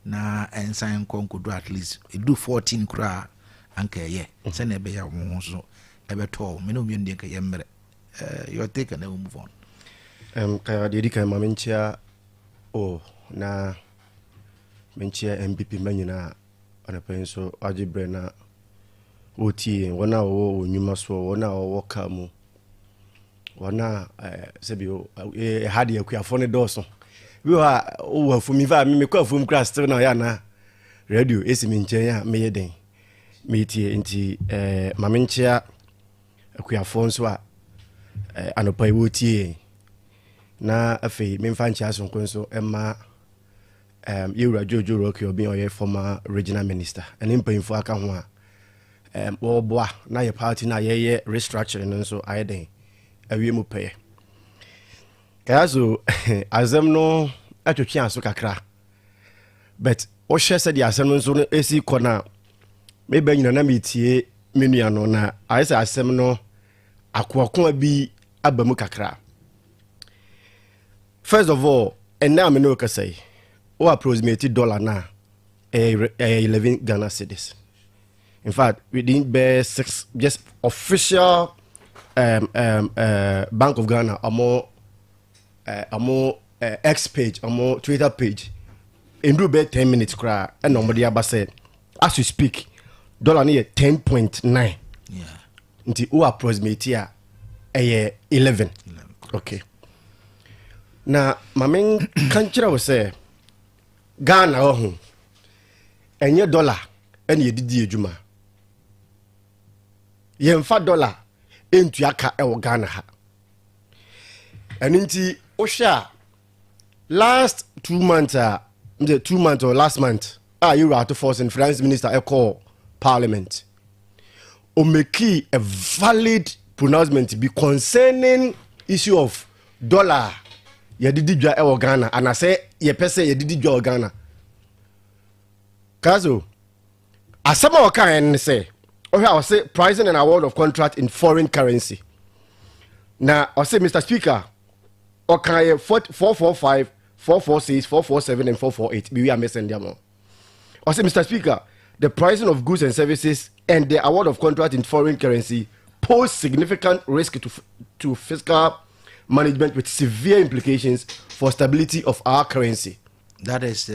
na ensan konkodo at least edu 14 kura anka ye se na be ya wo so ebe to me no mi ndi nka ye mmere your take and we move on. Kaya dedika mamenchia na menchia MPP manyina anapenso ajibre na oti wona wo nyuma so wona wo kamu wana sebio hadi akuafo ne dɔso bi wa wo afumi va me kɔ afum kra still na ya na radio esi me nkyɛn a meyɛ den metie nti mame nkyia akuafo nso a anopa iwo tie na afei memfa nkyia so nkonso ɛma yewura Jojo Rocky obi oyɛ former regional minister ɛne mpanyimfo aka ho a wɔboa na yɛ party na yɛyɛ restructuring no nso ayɛ den awie mu pɛyɛ Kayaso azem no atwetwe aso kakra but o hye sɛ di asem no nso no esi kɔna me ba nyina na metie menua no na ayɛ asem no akoako bi abamu kakra. First of all, and now me no ka say o approximately $1 na 11 Ghana cedis. In fact, we didn't bear 6 just official Bank of Ghana a more X page, a more Twitter page. In do bear 10 minutes cry and nobody ever said as we speak dollar near 10.9. Yeah. Until o approximately 11. Okay. Now, my main country was say Ghana oh and your dollar and ye did juma. Ye $5 into yaka e Ghana ha. And inti Osha last 2 months 2 months or last month you were to force and finance minister e call parliament. O make a valid pronouncement be concerning issue of dollar ye didi dwa e Ghana and I say ye pese ye didi dwa Ghana. Kazo asama waka en say I say pricing and award of contract in foreign currency. Now I say Mr. Speaker okay 445 446 447 and 448 we are missing them. I say Mr. Speaker the pricing of goods and services and the award of contract in foreign currency pose significant risk to fiscal management with severe implications for stability of our currency. That is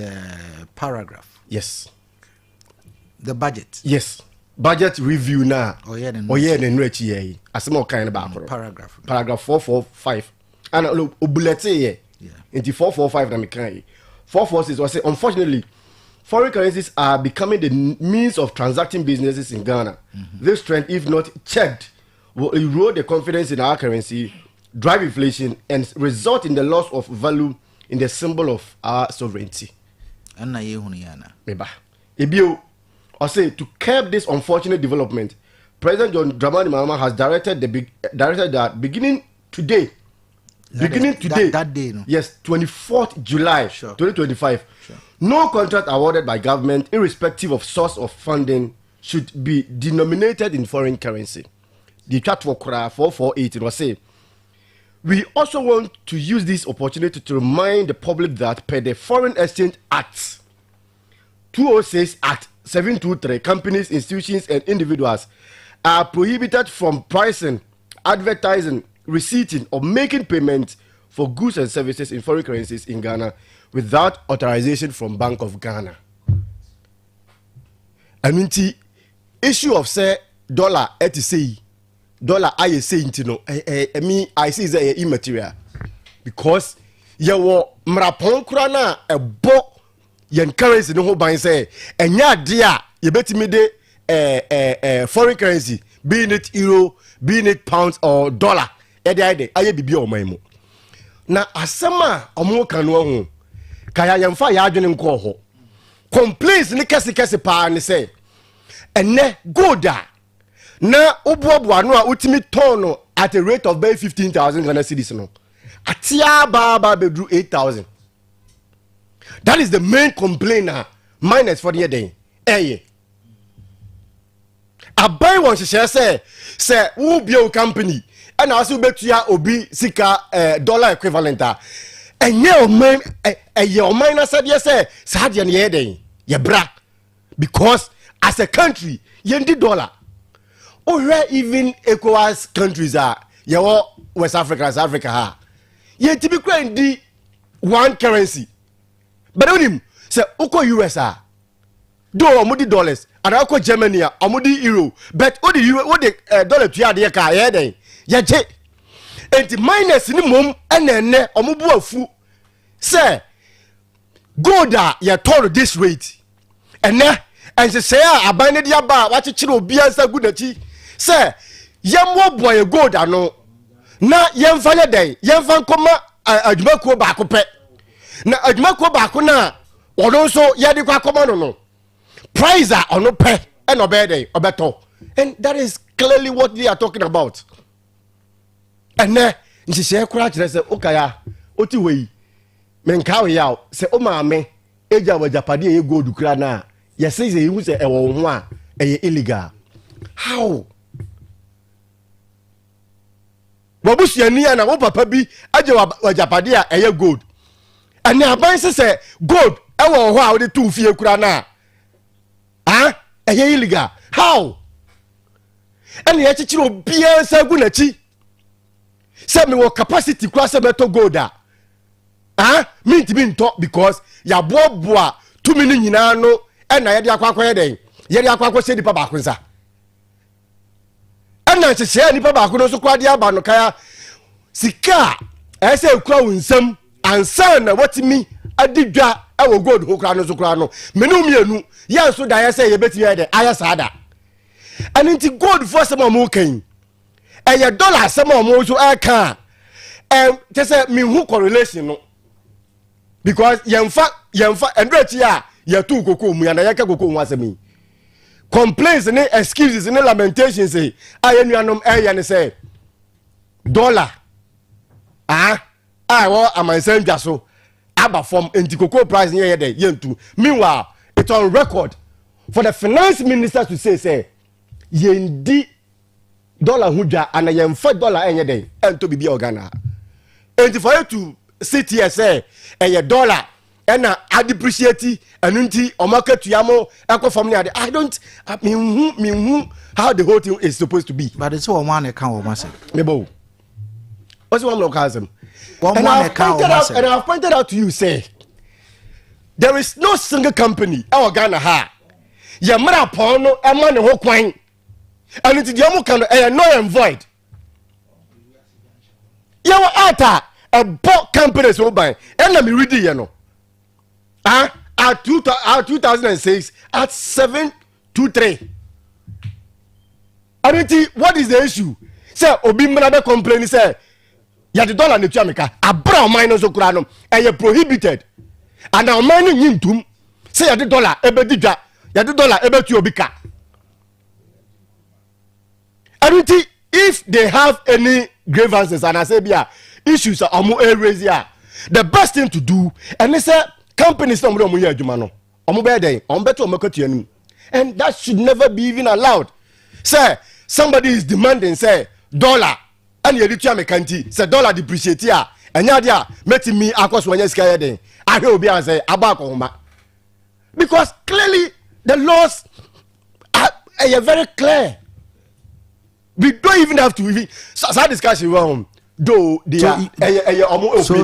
paragraph. Yes. The budget. Yes. Budget review now. Oh yeah, the asemo kind about paragraph. Paragraph 445. And bullet yeah. Into 445 na me kan. 446 was say unfortunately foreign currencies are becoming the means of transacting businesses in Ghana. This trend, if not checked, will erode the confidence in our currency, drive inflation, and result in the loss of value in the symbol of our sovereignty. Ebio, I say to curb this unfortunate development, President John Dramani Mahama has directed that beginning today, that day, no? Yes, 24th July 2025. Sure. No contract awarded by government, irrespective of source of funding, should be denominated in foreign currency. The chat for 448 it was say, we also want to use this opportunity to remind the public that per the Foreign Exchange Act 206 Act 723, companies, institutions, and individuals are prohibited from pricing, advertising, receipting, or making payments for goods and services in foreign currencies in Ghana without authorization from Bank of Ghana. I mean, the issue of say dollar dollar I say no I see is immaterial because you were mrapon krana a bo yen currency no ban say enya dia you bet me de foreign currency being it euro, being it pounds or dollar ede aye bibi o man mu na asema omo kanu ho kaya yemfa ya adwene nko ho complaints ni kese pa ni say ene goda na obuobu anu a ultimate ton at a rate of 15,000 Ghana cedis no atia ba bedru 8,000. That is the main complainer minus for the day abai won say who be your company and also betua obi sika dollar equivalent enye o man your minus said yes say de ne yeden ye bra because as a country yendi dollar or even ECOWAS countries are West Africa, South Africa ha ye typically di one currency but onim say uko US do omudi dollars and uko Germany omudi euro but what the dollar to ya de ka ye den ye je enti minus ni mom ene omubu afu say gold a ye told this rate ene ense say aban ne dia ba wa chechire obi ansa gudachi say yemwo boy gold ano na yemfa ye den yemfa nkoma adwumakuo ba ko pe na adwumakuo ba ko na ono so ye de kwa akoma no price a ono pe and obey obeto, and that is clearly what they are talking about. And then she say crash say okaya oti we menka we yaw say o ma me eja wa japade e gold kra na ye say you say e wo ho a e illegal. How wabusuani na wo papa bi aje wa japade a e gold and aban say gold e wo ho a wo de tu fie kra na illegal. How? And yet you will be a sagunachi. Say me what capacity cross a metal go da. Mean to be talk because ya boa 2 million yinano and I had aqua day. Yet aqua said the pabakunza. And I say any pabakuno so quad yabanokaya. Sika, I say crown some and son what me I did that. I will go to Ukrano. Menum, yes, so I say a bit here, Ayasada. And into gold for some more cane. And your dollar, some more to I can. And just say me who correlation. Because young fat, and rich, ya, you're too cocoa, me and I can go once a me. Complaints and excuses and lamentations say, I am and say, dollar. I want my same just so. Aba from anti-cocoa price near day yentu. Meanwhile, it's on record for the finance minister to say yendi dollar huja and $4 any day and to be organa. And for you to sit here say a dollar and I depreciate and unti or market to yamo echo from near. I don't mean how the whole thing is supposed to be. But it's all one account of myself. Nebo. What's one localism? And I've pointed out to you, say, there is no single company our Ghana ha. Yamara pono a man who coin. And it's the Yamukan and no and void. Yawa ata a bought companies who buy. And let me read it, you know. At 2006 at 723. And what is the issue? Say, Obimana complain, say. Ya the dollar ne tuameka abra minus okura no e prohibited and now mine nyintum say ya the dollar ebedidwa ya the dollar ebetu obika. And if they have any grievances and I say bia issues are omo raise here, the best thing to do and they say companies no mo ya adwuma no omo be den omo beto omokotu anim, and that should never be even allowed. Say somebody is demanding say dollar and you reach me kanti say dollar depreciate here and ya meti me akos wanya sika yeden I will be say abako homa, because clearly the laws are very clear. We don't even have to even so discussion wrong though they so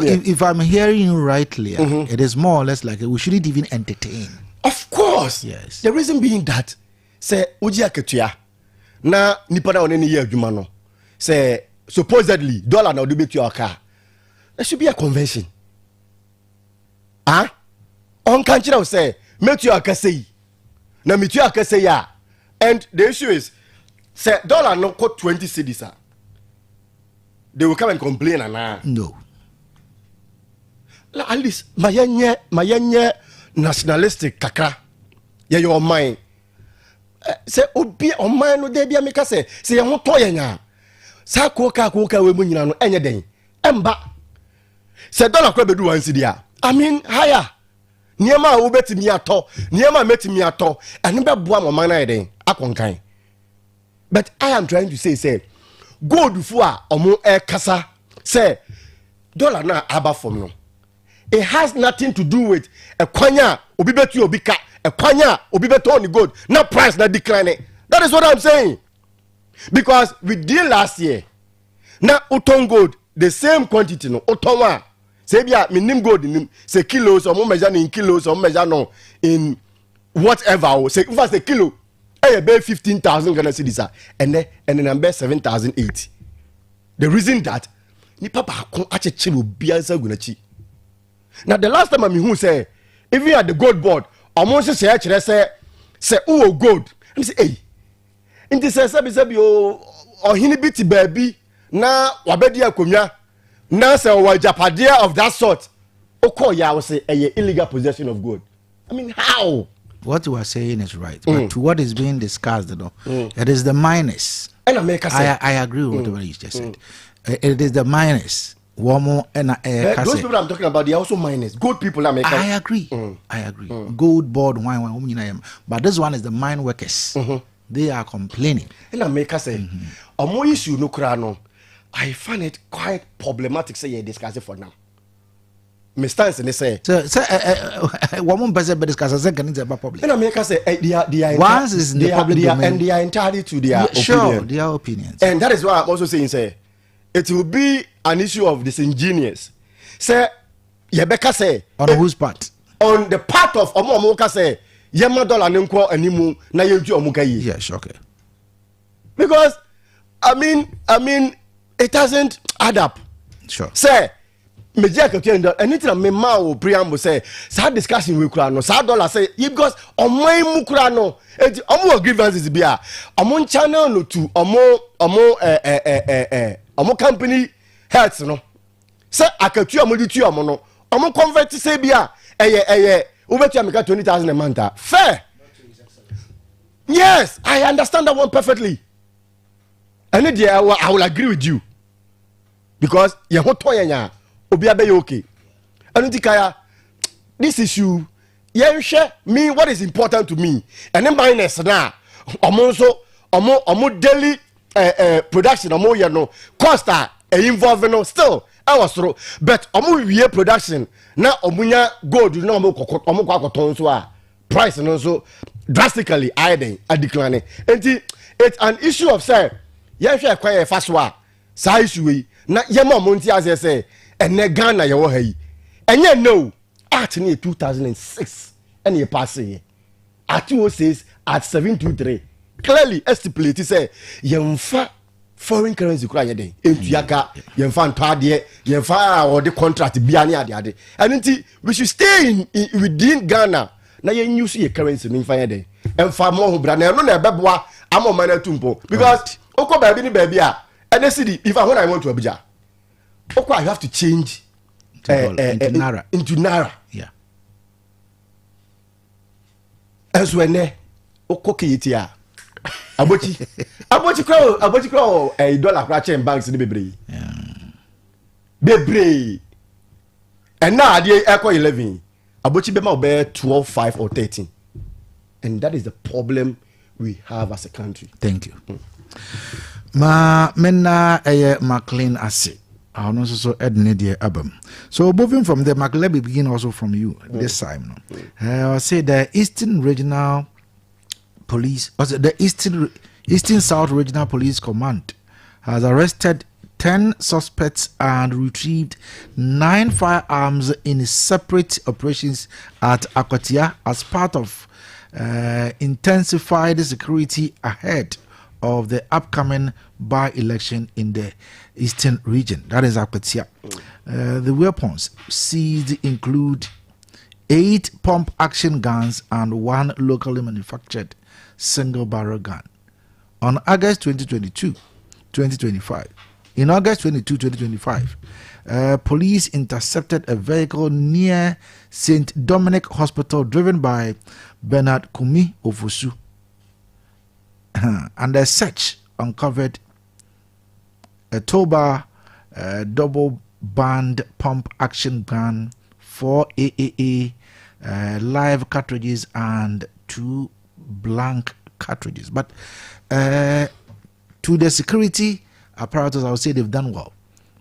if I'm hearing you rightly, it is more or less like we shouldn't even entertain. Of course, yes. The reason being that say uji aketua na nipa na oneni ye adwuma no say supposedly dollar na do bet your car. There should be a convention. On country say make your car say na meet your car say ya, and the issue is say dollar no cost 20 cedis. They will come and complain no. At least my nationalistic kakra ya your mind. Say obi on mind no dey bia make say say ho to yanya. Sa ko ka we mu nyina no enye den. Emba. Say dollar kwa bedu 1 cedi a. I mean higher. Niema wo betimi ato, niema metimi ato. Eno be boa mo man na den akonkan. But I am trying to say gold fu a omo kasa say dollar na aba from no. It has nothing to do with a kwanya obi betu obi ka, a kwanya obi betu on the gold. No price na decline. That is what I'm saying. Because we did last year. Now uton gold the same quantity no utonwa. Say bia minim gold nim say kilos or mo measure in kilos or measure no in whatever. Say if I say kilo I pay 15,000 Ghana cedis and then number 7,080. The reason that ni papa ko acheche obi ansa gunachi na the last time I who say even at the gold board almost say akere say who gold I say hey nti say bi o ohini bi ti baabi na wabedi akonwa na say wa japadia of that sort okoya will say a illegal possession of gold. I mean, how? What you are saying is right, but to what is being discussed, it is the minus. And I agree with what you just said. It is the minus. Those people I'm talking about, they are also minus. Gold people are I agree. I agree. Gold board, wine, but this one is the mine workers. They are complaining. And I make us say, more issue no crano. I find it quite problematic. Say you discuss it for now. Mr. Stanley say, woman person be discuss second is about public. And I make us say they are once is in the public domain, and they are entitled to their opinion. Sure, their opinions. And that is why I'm also saying say it will be an issue of disingenuous. Say Yebeka say on whose part? On the part of Omoka say Yema dollar nenko animu na yenju omukayi. Yes, okay. Because I mean it doesn't add up. Sure. Say Media Kakenda, anything a mema or preamble say, sad discussion with Krano, sad dollar say, because on my mukrano, omo grievances be a among channel no to omo company heads no. Say akatu amodi tu amono, omo convert say bia ubetu ameka 20,000 a month. Fair. Yes, I understand that one perfectly. And I will agree with you. Because you want to Obiabe okay. And Kaya, this issue, me what is important to me. And then minus now, omo daily production, omo cost involved still. I was through, but omo production now omunya gold no omo kwakoton so price and also drastically higher declining. And it's an issue of say, quite fast wa sa issue na yema monti as say. And ne Ghana ya wohai enye no at near 2006 and ye pass here at 206 at 723 clearly stipulate say yemfa foreign currency kura ye den entuyaka yemfa ntade yemfa or the contract bia ne ade and we should stay within Ghana na ye use your currency no fa ye den emfa mo ho bra na no na beboa amoma na tumpo because oko baabi ni baabi a and city if I when I want to Abuja okay, you have to change into Naira. Into Naira. Yeah. As when okay itia. Abochi crow a dollar crash in banks in the bebre. Bebre. And now the echo 11. Abochi bema be 12, 5 or 13. And that is the problem we have as a country. Thank you. Ma mena McLean Ase. I also Ednedia Abam. So moving from there, Mark, let me begin also from you this time. I'll say the Eastern Regional Police, also the Eastern South Regional Police Command has arrested 10 suspects and retrieved 9 firearms in separate operations at Adeakyia as part of intensified security ahead of the upcoming by-election in the Eastern region, that is Adeakyia. The weapons seized include 8 pump-action guns and 1 locally manufactured single-barrel gun. On August 2025, police intercepted a vehicle near St. Dominic Hospital driven by Bernard Kumi Ofosu, and the search uncovered a Toba double band pump action gun, 4 AAA live cartridges and 2 blank cartridges. But to the security apparatus, I would say they've done well.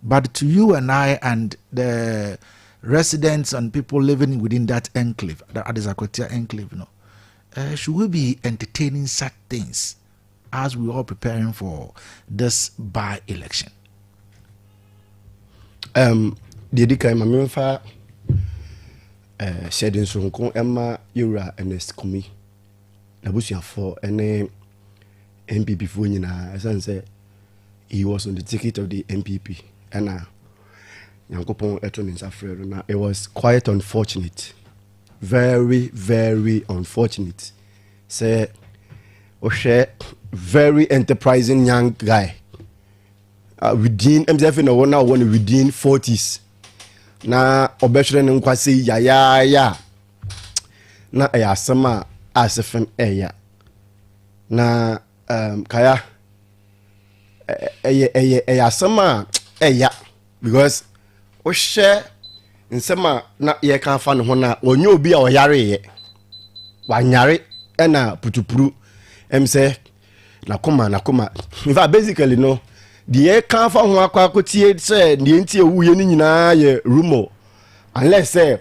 But to you and I and the residents and people living within that enclave, that Adeakyia enclave, should we be entertaining such things as we are preparing for this by-election? Dedika mamemfa shedding sonko Emma Yura and Kumi Nabusia for any MPP for nyina as say he was on the ticket of the MPP and Nyankopon eto ne nsa frɛ no na it was quite unfortunate, very very unfortunate. Say Oshe, very enterprising young guy. Within MZF no one now within 40s. Na obeshere ne nkwase ya na eya sama asefem eya na kaya eya sama eya because Oshe nsema na ye kan fa ne ho na onye obi a oyare ye wanyare na putupuru say nakoma in fact basically no the kan fa ho akwakotie say the ntie wuye ni nyina ye rumor unless say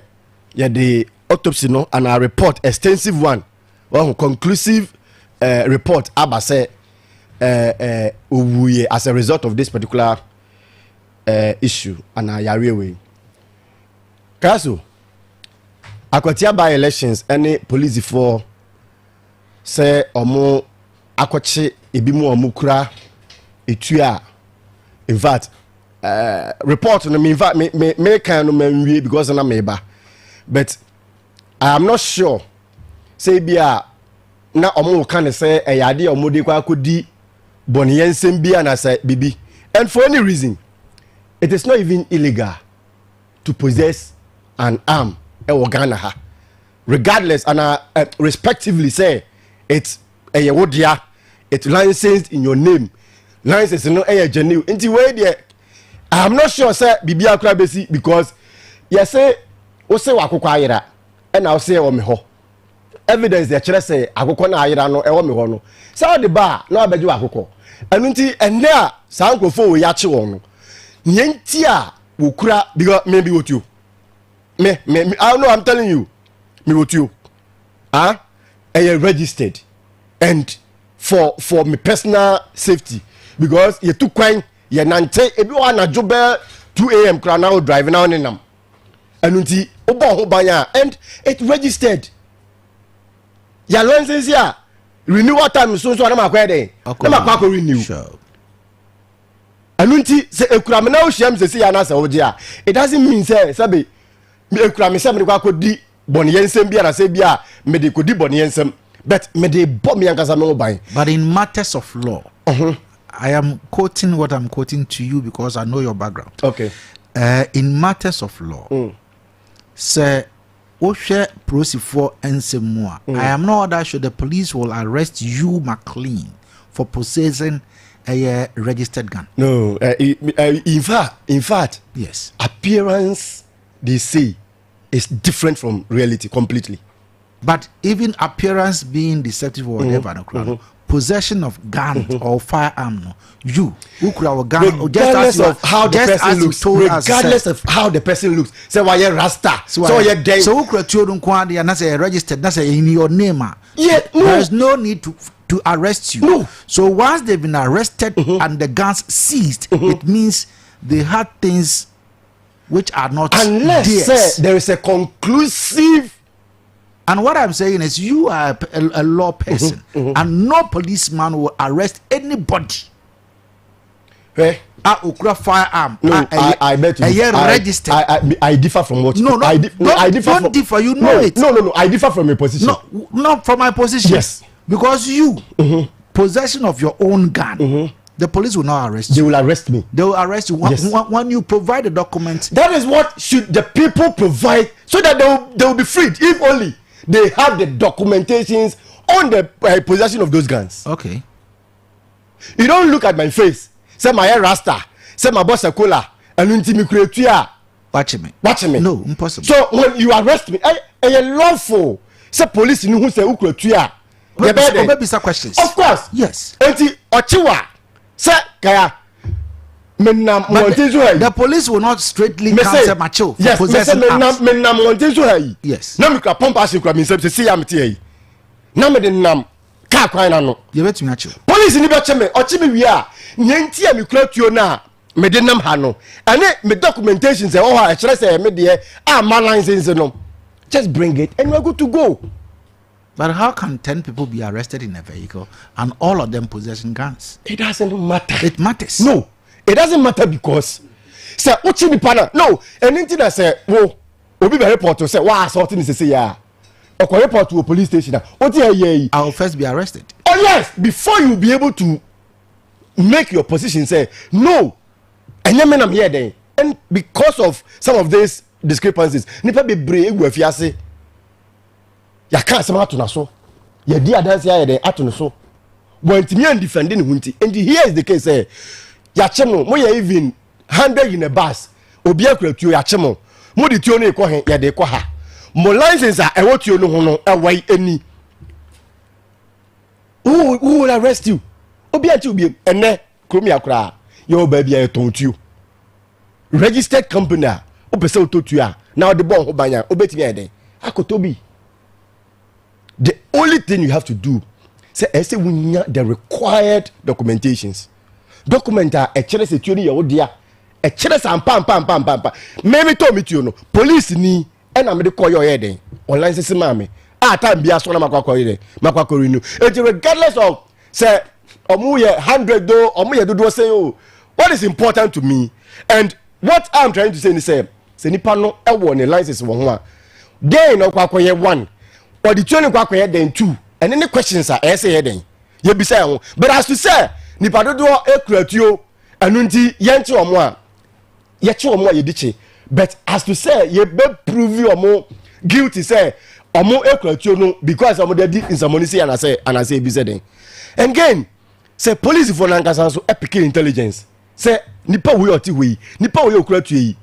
ye the autopsy no and a report extensive one or conclusive report aba say owuye as a result of this particular issue and yare we Kayaso akwatia by elections any police for say omo akwache ebimu omukura etua in fact report no me in fact me kan no manwie because na meba but I am not sure say bia na omo kan say eyade omo de kwa akodi boniyensem bia na say bibi and for any reason it is not even illegal to possess an arm Ghana ha regardless and respectively say it's a wodia it's licensed in your name license no genuine inti way there I'm not sure say bibia kra besi because you say o say wakokwa ayira and I say o me ho evidence dey chere say akokọ na ayira no e wo me ho no say the bar no abeju akokọ anu nti enne a sa nkofo wo ya che won no nti a wo kura because maybe what you me I know I'm telling you me what you I registered and for me personal safety because you took kwine you nante ebi wa na jobe 2 a.m. kra now driving now nenam anunti obo ho banya and it registered ya license ya renewal time so na makwa dey na makwa ko renew anunti se ekura me na o hyiam se ya na se oje a it doesn't mean say sabe me ekura me se me kwa ko di boniyensem bia na se bia me de ko di boniyensem but me de bo me yankasa me oban. But in matters of law, I am quoting what I'm quoting to you because I know your background. Okay. In matters of law, say Oshe Prosifo Ensemua, I am not that sure the police will arrest you, McLean, for possessing a registered gun. No, in fact, yes. Appearance, they say, is different from reality completely. But even appearance being deceptive or whatever, possession of gun or firearm, you who could have a gun, regardless of how the person looks, regardless of how the person looks, say why you rasta, so you dead. So who could children quantity and that's a registered, that's in your name. Yeah, there is no need to arrest you. No. So once they've been arrested and the guns seized, it means they had things which are not unless there is a conclusive. And what I'm saying is you are a law person and no policeman will arrest anybody. Hey, ukra firearm. No, I bet you. Registered. I differ from what. No, I differ. You know it. No. I differ from your position. No, not from my position. Yes, because you possession of your own gun. The police will not arrest you. They will arrest me. They will arrest you when you provide the documents. That is what should the people provide so that they will be freed if only they have the documentations on the possession of those guns. Okay. You don't look at my face. Say my hair rasta. Say my boss a cola. And until me watch me. No, impossible. So when you arrest me, I lawful. Say police who say ukretua. Maybe some questions. Of course. Yes. Until ochiwa. Say kaya. The police will not straightly cancel macho. Yes, yes. Now me can pump as you can me say am tie. Now me the nam car kwan na no. You bet me macho. Police ni BECHEM ochi me wi a nyanti a me kura tuo na me de nam ha no. Ane me documentation say oh ha kire say me de ma license no. Just bring it and we are good to go. But how can 10 people be arrested in a vehicle and all of them possessing guns? It doesn't matter. It matters. No. It doesn't matter because say uchi nipa na no anything that say wo obi be report to say wa assault ni say ya okwa report to police station what you I'll first be arrested. Oh yes, before you be able to make your position say no I'm here then. And because of some of these discrepancies nipa be brave egu afiase ya kan sama to na so ya di adanse ya den ato no so want me and defending hunti and here is the case say ya chemo mo ya even 100 in a bus obi akratuo ya chemo mo di tuo no ekọ he ya de ekọ ha mo license a ewo tuo no ho no ewai eni who will arrest you obi anti obi ene kromi akra yo ba bia etontuo registered company o pese ototua now the bon ho banya obetimi eden akotobi. The only thing you have to do say we the required documentations documenta e chere se tuo ni ye dia e chere sam pam maybe to meet you no police ni e na me de koyo ye den online sisi mame time bia so na makwakọ renew it regardless of say omu ye 100 do omu ye dodo say oh what is important to me and what I'm trying to say is say nipa no e wo ne license wo ho a then no kwakoye 1 or the training kwakoye then 2 and any questions are say then ye bi say ho but as to say nipa dodo e kuratuo anu nti ye nti omo a ye che omo a ye diche but as to say ye be prove omo guilty say omo e kuratuo no because omo dey in some say and I say bi say then again say police for nankasa so epic intelligence say nipa we oti we nipa we okuratuo yi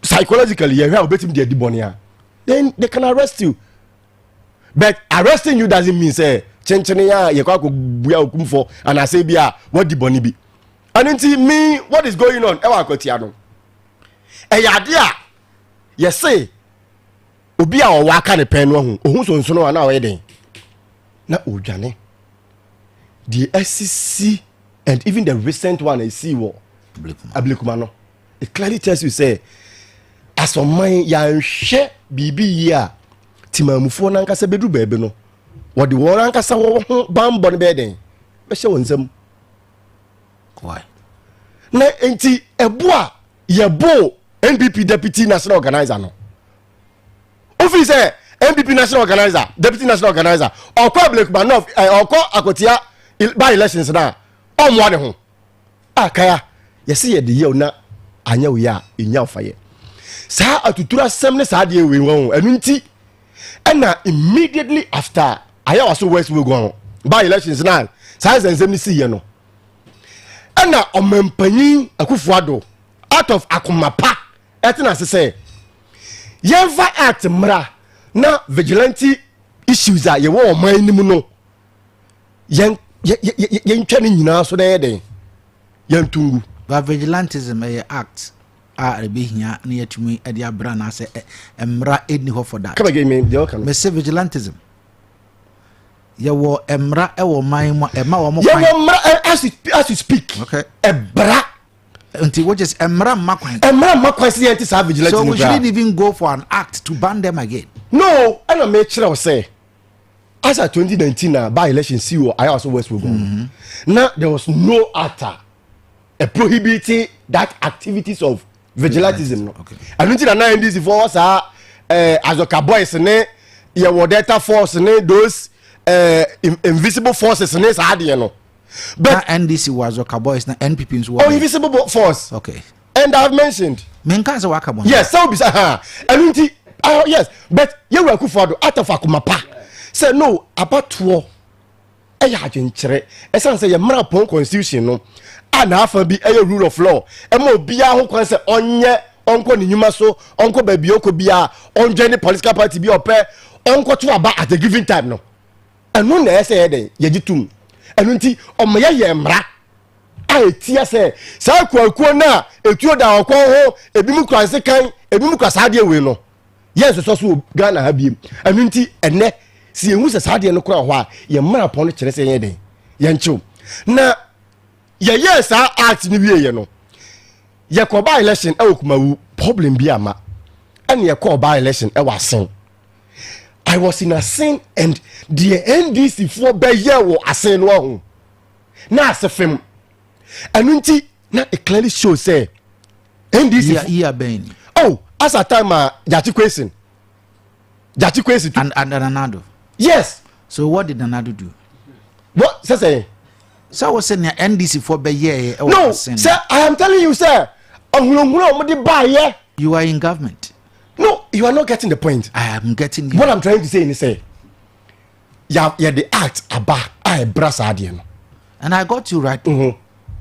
psychologically you have betim dey dibonia then they can arrest you but arresting you doesn't mean say chenchene ya ye kwa ko buya okum for and I say bia what diboni bi and until me what is going on e wa kwatia no e yade a ye say obi a o wa ka ne pen no ho ohun so nso na we den na odwane the SCC and even the recent one I see what Ablikuma no it clearly tells you say as on mine ya share bibi ya timamufo na nkasa bedu bebe no what the one nkasa wo bambo ne beden be hye wonsam why na enti ebo a ye bo NPP deputy national organizer no officer NPP national organizer deputy national organizer okwa Ablikuma no okwa akotia by elections na omwa ne ho akaya yesi ye de ye na anya wo ya enya ofaye sa atutura sem ne sa de we won anu nti na immediately after aya waso west we go by elections na sa zenzem ni si ye no na omampanyin akufuado out of akomapa etina se yenva act mra na vigilante issues a ye wo oman ni mu no yen twani nyina so na ye den yen tungu ba vigilantism a act a be hia na yatumi ade abra na se emra eni ho for that come again me dey okay me say vigilantism ye wo emra e wo man mo ema wo mo kwan ye wo emra as you speak okay ebra until what is emra makwan say yenti sa vigilantism so we shouldn't even go for an act to ban them again no I no make sure say as at 2019 by election CEO I also west we go now there was no actor prohibiting that activities of vigilantism no okay and until na NDC for sa azoka boys ne ye wo delta force ne those invisible forces ne sa de no but NDC was azoka boys na NPP nso oh invisible force okay and I have mentioned men kan say waka bon yes so be and until yes but ye we Akufo-Addo out of akomapa say no abatoɔ ɛyɛ adwenkyerɛ ɛsan sɛ yɛ mmara pɔn constitution no ana afa bi ɛyɛ rule of law ɛma obiara ho kwan sɛ ɔnyɛ ɔnkɔ ne nnwuma so ɔnkɔ baabi ɔkɔ biara ɔnjoin ne political party bi ɔpɛ ɔnkɔ to aba at a given time no ɛno na ɛsɛ yɛ den yɛgye tum ɛno nti ɔmo yɛ mmara a ɛtia sɛ saa akuakuo no a ɛtuo da ɔkɔn ho ebi mu kura nsekan ebi mu kura saa adeɛ wei no yɛn soso so Ghana ha biem ɛno nti ɛnɛ si ehu se saade no kura ho a ye mara pon no kire se yen den ye nchew na ye sa act ni wie ye no ye ko ba election e okumawu problem bi ama and ye ko ba election e wasen I was in a sin and the NDC for be ye wo asen no ho na asefem anu nti na it clearly shows say NDC year Ben. Oh, as a time Jati Kwesi and Nanado. Yes. So what did Nanado do? What say? So I was saying NDC for be year. No, sir, I am telling you, sir. You are in government. No, you are not getting the point. I am getting you. What I'm trying to say is say, yeah, the act about I brass adian. And I got you right.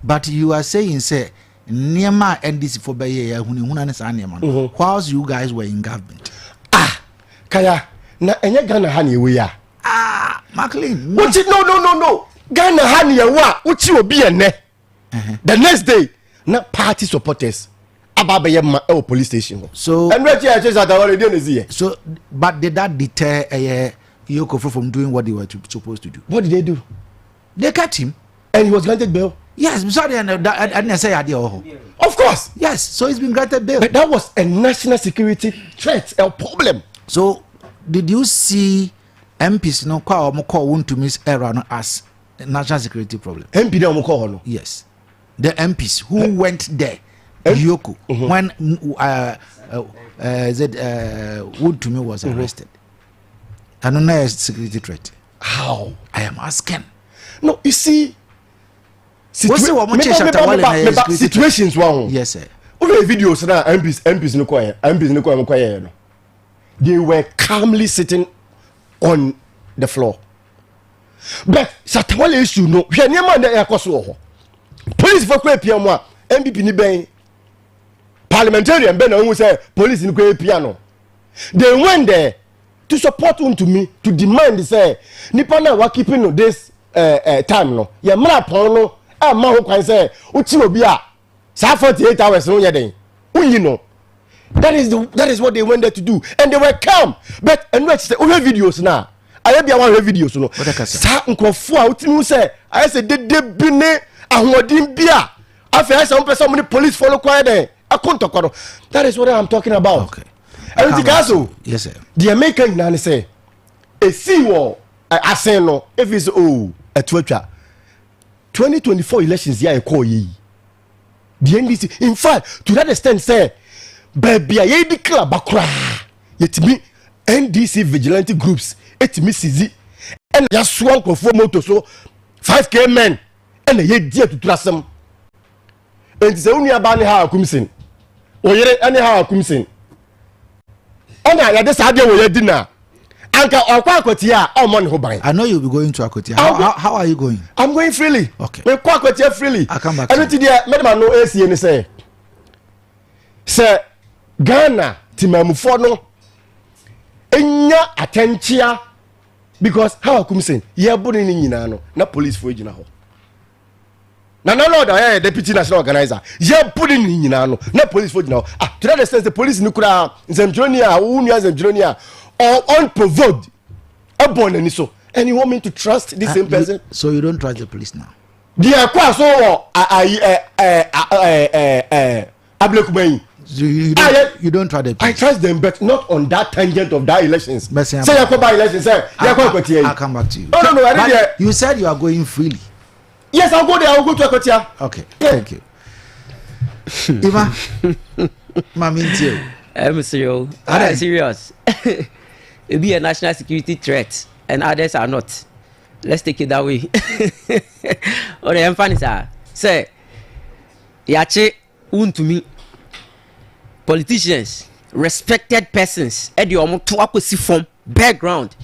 But you are saying say Niema NDC for be year whilst you guys were in government. Kaya na enye Ghana hani we ya. McLean. No. Ghana hani ya wa uchi obi ene. The next day na party supporters about police station. So and right here just that so but did that deter Yoko from doing what they were supposed to do? What did they do? They cut him and he was granted bail. Yes, I'm sorry, I didn't say idea. Of course. Yes, so he's been granted bail. But that was a national security threat, a problem. So did you see MPs no call want to miss error as a national security problem? MP no call. Yes. The MPs who went there, Yoko, when Wood to me was arrested. I don't know a security threat. How? I am asking. No, you see, situations one. Yes, sir. Okay, videos now. MPs no quiet. No. They were calmly sitting on the floor. But Satawale issue no. We are near man that air police for piano. MPP ni ben parliamentarian ben who say police in piano. They went there to support to me to demand say nipa na wa keeping no this time no. Ya mra pon no ma ho kwan say uchi obi a sa 48 hours no ye den. Unyi no. That is what they went there to do, and they were calm. But and let's say we videos now. I be one videos no. Sa nkofo a utimi say I say de bi ne ahodim bia after some person many police follow quiet there. That is what I'm talking about. Okay. And Kayaso, yes sir. The American man say a seawall aseno if it's a Twitter 2024 elections here call ye. The NDC in fact to that extent say baby ye declare bakra yet me NDC vigilante groups it me sizi and just swan for motor so 5k men and ye dear to trust them. And say only about how kumsin oyere any how kumsin ona ya this idea we dinner anka okwa akotia o money ho ban. I know you'll be going to Akotia. How are you going? I'm going freely. Okay. We kwa Akotia freely. I come back. Anything there madam no AC ni say Ghana timamufo no enya attention because how kumsin ye boni ni nyina no na police fo gina ho. Na Lord deputy national organizer ye putting in no na police for now to that extent the police no kura Zemdronia unu Zemdronia or unprovoked abon and so and you want me to trust this same person? So you don't trust the police now? The akwa so ablekubai you don't trust the police. I trust them but not on that tangent of that elections. Say yakoba elections say yakwa I'll come back to you. No, you said you are going freely. Yes, I'll go there. I'll go to Akotia. Okay, thank you. Ima, I'm serious. It be a national security threat, and others are not. Let's take it that way. Or the funny say, yache to me. Politicians, respected persons, edi omo to akosi from background.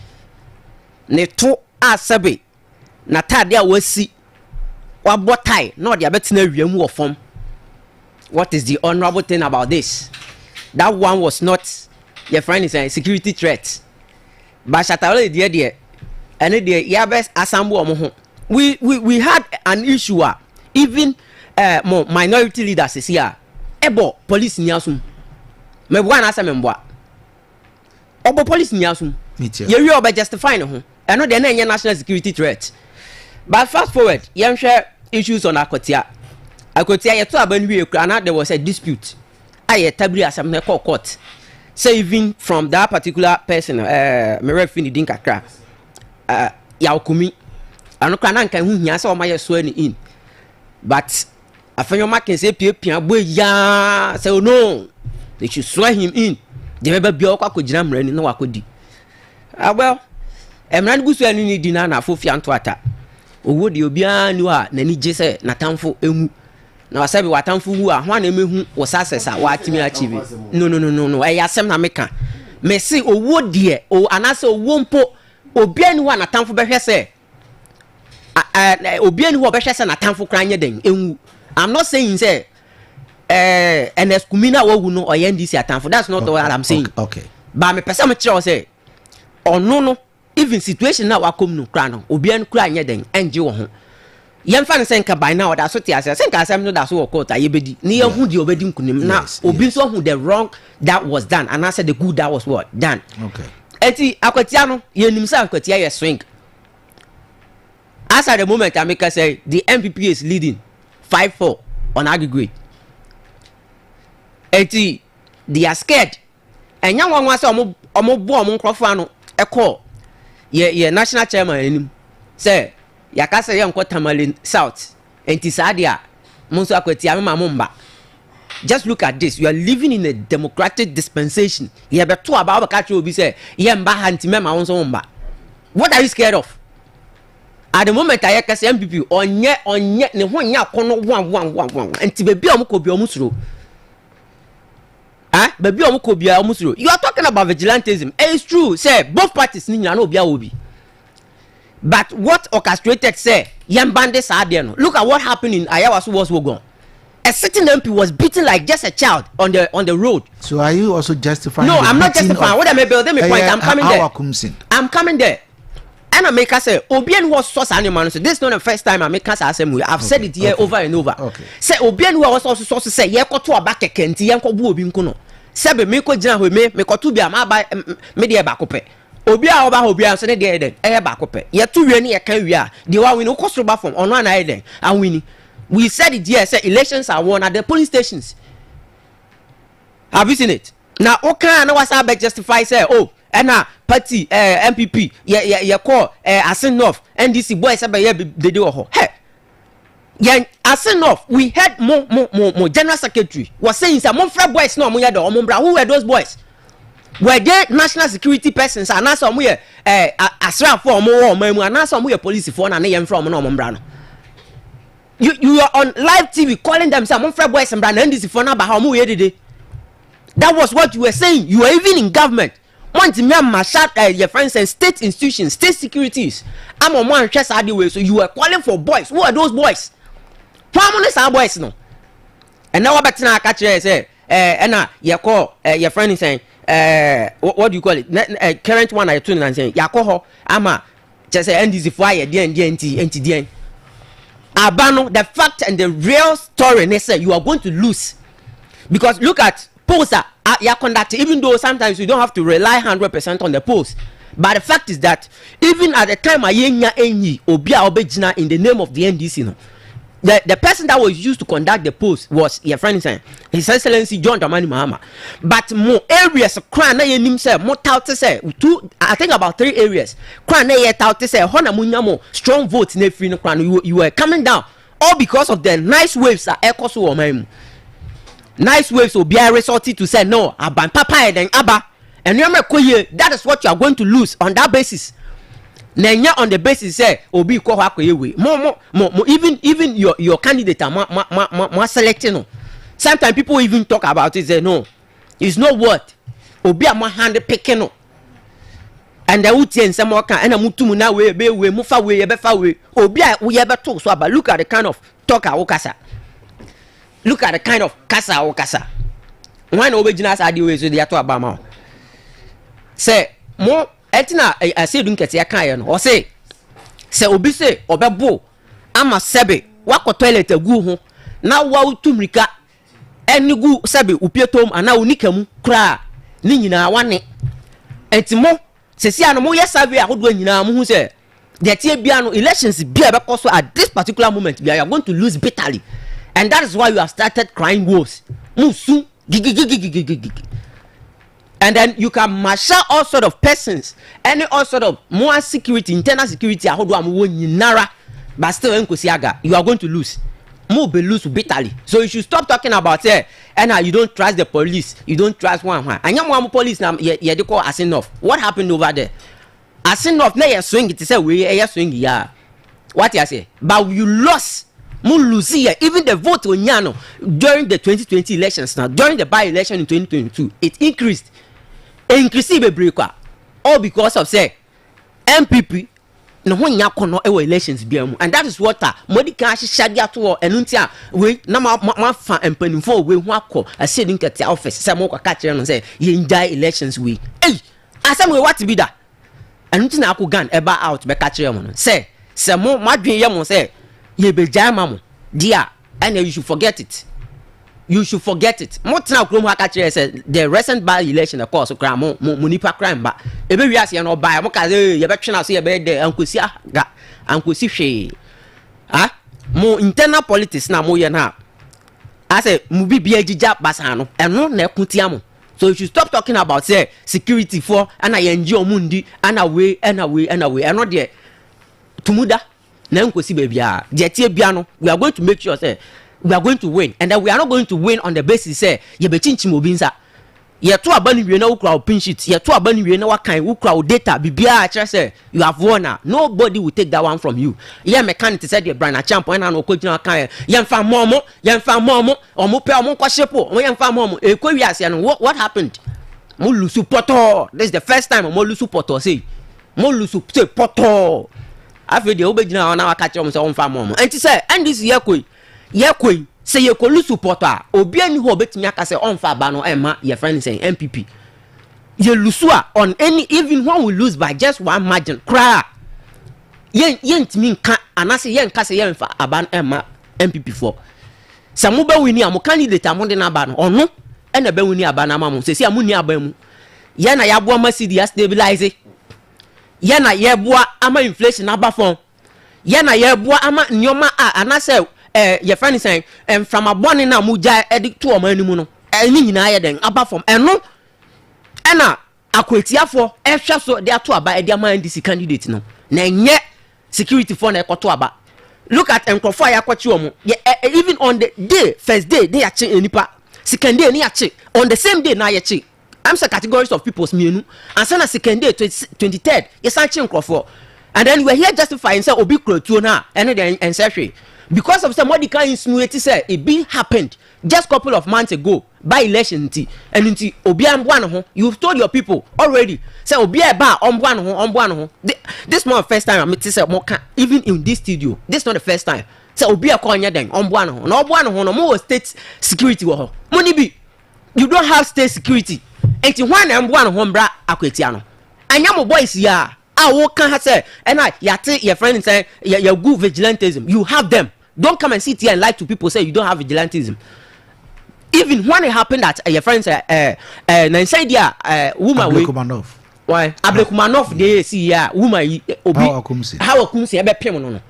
Ne to asabe na tade a wasi. What tie? Not the better form. What is the honorable thing about this? That one was not your friend is a security threat. But Shatawale dear, and the Yabes Assemble. We had an issue. Even more minority leaders is here. Ebo police niasum. Me one asememboa. Obo police niasum. You are justifying home. I know they're not national security threat. But fast forward, you share issues on Akotia. Akotia, you told about there was a dispute. I tabri as some court. Say even from that particular person, Merefini Dinkakra, Yaukumi, I know can who he has all my swearing in. But afenyo makin say pia boy ya say no they should swear him in the beba bia kwa kogina mrani na wakodi well emran gusu ani ni di na afofia nto ata owo de obia ni wa nani je say natamfo emu na wasabi watamfo hu a ho na emehu wo successor wa atimi achieve no e yasem na meka me see owo de o anase owo mpo obia ni wa natamfo behwe say obia ni wo behwe say natamfo kranye den enwu. I'm not saying say NS Kumina wo no or NDC atamfo. That's not what I'm saying. Okay. But me person me tell say no even situation na wa kom no kra no obia no kra anye den enje wo ho. Yem fa nsen ka by now that so tia say nka asem no that so court ayebedi na ye hu de obedi nkunim na obi so hu the wrong that was done and I said the good that was what done. Okay. Eti akwatia no ye nim say akwatia ye swing. As at the moment I make say the MPP is leading 5-4 on aggregate. Eti they are scared. And young one was omo bo omo nkrofo ano e call ye national chairman enim say yakasa ye nko Tamale South enti sadia monso akwati amema momba. Just look at this. You are living in a democratic dispensation. You be to about catch obi say ye mba hanti mema wonso momba. What are you scared of? At the moment I can say MPP onye ne ho nya kono wan enti bebi omukobi omusuro. Bebi omukobi omusuro. You are talking about vigilantism. It's true. Say both parties ni na obi awobi. But what orchestrated say yambande saade no. Look at what happened in Ayawaso was Wogon. A certain MP was beaten like just a child on the road. So are you also justifying? No, I'm not justifying. What am I building my point? I'm coming there. I'm coming there. And I make us say, Obian was source animal. So this is not the first time I make us assembly. I've said it here over and over. Okay. Say Obian was also source to say, yeah, go to a back a kenti, yanko buobin kono. Sebe me ko jina me ko tu bia ma ba me de ba kope. Obia oba obia so ne de eden e ba kope. Ye tu wi ni e kan wi a. De wa wi no koso ba from ono na eden. And wini. We said it here, say elections are won at the polling stations. Have you seen it? Now, okay, now what's about justify say, oh, and now party MPP, yeah, call ASANTE NDC boys they do hey. Yeah, ASANTE we had more general secretary was saying some more boys no more who were those boys? Were they national security persons and now some we asra for more and now some we police for and they from no more. You are on live TV calling them some boys and brand NDC for now, but how mu did that was what you were saying. You were even in government. Want to make your friends and state institutions, state securities. I'm on one chest way. So you were calling for boys. Who are those boys? How many are boys no? And now about to catch you say, and you call your friend is saying, what do you call it? Current one I tuning and saying, Yakoho, ama just say NDC fire, DNT. Abano, the fact and the real story, they say you are going to lose. Because look at polls are conducted, even though sometimes you don't have to rely 100% on the polls. But the fact is that even at the time Ayenya Enyi Obia Obejina in the name of the NDC, no, the person that was used to conduct the polls was your friend saying His Excellency John Dramani Mahama. But more areas crown na yenim say more tout say two, I think about 3 areas. Crown na ye tout say hona munyamo strong votes na free no crown you were coming down all because of the nice waves that echo so omaimu. Nice waves will be a resorted to say no aban papa and then aba and that is what you are going to lose on that basis. Nenya on the basis say obi ko hakoyewe more even your candidate are selecting no. Sometimes people even talk about it say no it's not what obi am hand picking no and the uti and some can and mutumu na we mufa we befa we obi we ever talk so about look at the kind of talk awokasa. Look at the kind of kasa okasa. When obejina sa di we so they to abama. Say mo etina say dun kete kan no. O say obi say obebo ama sebe wako toilet agu ho na wa utumrika enigu sebe upietom ana unikamu kra ni nyina wane. Etimo sesi ano mo yesabe ahodo nyina mo hu say the tie bia no elections bia be koso at this particular moment we are going to lose bitterly. And that is why you have started crying wolves. Musu, and then you can marshal all sort of persons, any all sort of more security, internal security. But still, you are going to lose. mo be lose bitterly. So you should stop talking about it. And you don't trust the police. You don't trust one. And you police now. Yeah, they call ASANTE. What happened over there? ASANTE now you swing it. Say we swing yeah. What you say? But you lost. Mo lose here. Even the vote on Yano during the 2020 elections now. During the by-election in 2022, it increased. Increased breaker. All because of say MPP. No when yakono elections biamu, and that is what Modika shadia to enuntia we na ma fa empanimfo we ho akọ ase din kete office say mo kwa catch no say ye die elections we asem we what be that enunti na akọ gan eba out be catch mo no say mo madwen ye mo say ye be jama mo dia and you should forget it. You should forget it. Mo tena krom ha catch say the recent by election of course kra mo nipa crime ba ebe wi ase no ba mo ka say ye be twena so ye be de ankosi aga ankosi hwe mo internal politics na mo ye na I say mu bibia gija basa no eno na ekutia mo. So you should stop talking about say security for ana ye nji omundi ana we eno de tumuda na ankosi ba bia de tie bia no we are going to make sure say we are going to win, and then we are not going to win on the basis say ye be chinchim obinsa ye to abani we na ukra pin sheet ye to abani we na wakan ukra data bibia a say you have won. Nobody will take that one from you. Ye mechanic said the brand a champion na no kwagina kan ye mfa momo omo pe omo kwashepo ye mfa momo e kwa wi ase no what happened. Mo lusu poto. This is the first time mo lusu poto say mo lusu say poto afi de obegina na waka che mo say mfa momo enti say and this year koi say ye ko lu support obi ani ho betimi aka say on fa ba no ema your friend say MPP ye lusu on any even when we lose by just one margin cry ye ntimi nka anase ye nka say ye mfa aba ema MPP for samu ba wini am candidate am de na ba no ono e na ba wini aba na mamu say amuni aba mu ye na yabo ama city stabilize ye na yeboa ama inflation aba fon ye na yeboa ama nyoma anase your friend is saying from a born in a muja edit to a manimu no any nyina den aba from eno ena akwetia for ehwa so they to aba e dia man this candidate no na nye security for na ekoto aba look at enkofo ayakochi omo even on the day first day they ache enipa second day ni ache on the same day na ache I'm say categories of people's mienu and say na second day 23rd yes ache enkofo and then we are here justifying say obi krotuo na ene den ensehwe because of somebody can insinuate say it be happened just couple of months ago by election and nti obi amboa ho you've told your people already say obi e ba omboa ho this not the first time I say mo can even in this studio this not the first time say obi e ko nya den omboa ho na omboa ho no mo state security wo ho mo ni bi you don't have state security enti hwan na omboa ho mbra akwatia no anya mo boys ya wo kan ha say and yate your friend say you good vigilantism you have them. Don't come and sit here and lie to people say you don't have vigilantism. Even when it happened that your friends inside there woman we why Adeakyia they see here woman obi how akumsi ebe pem no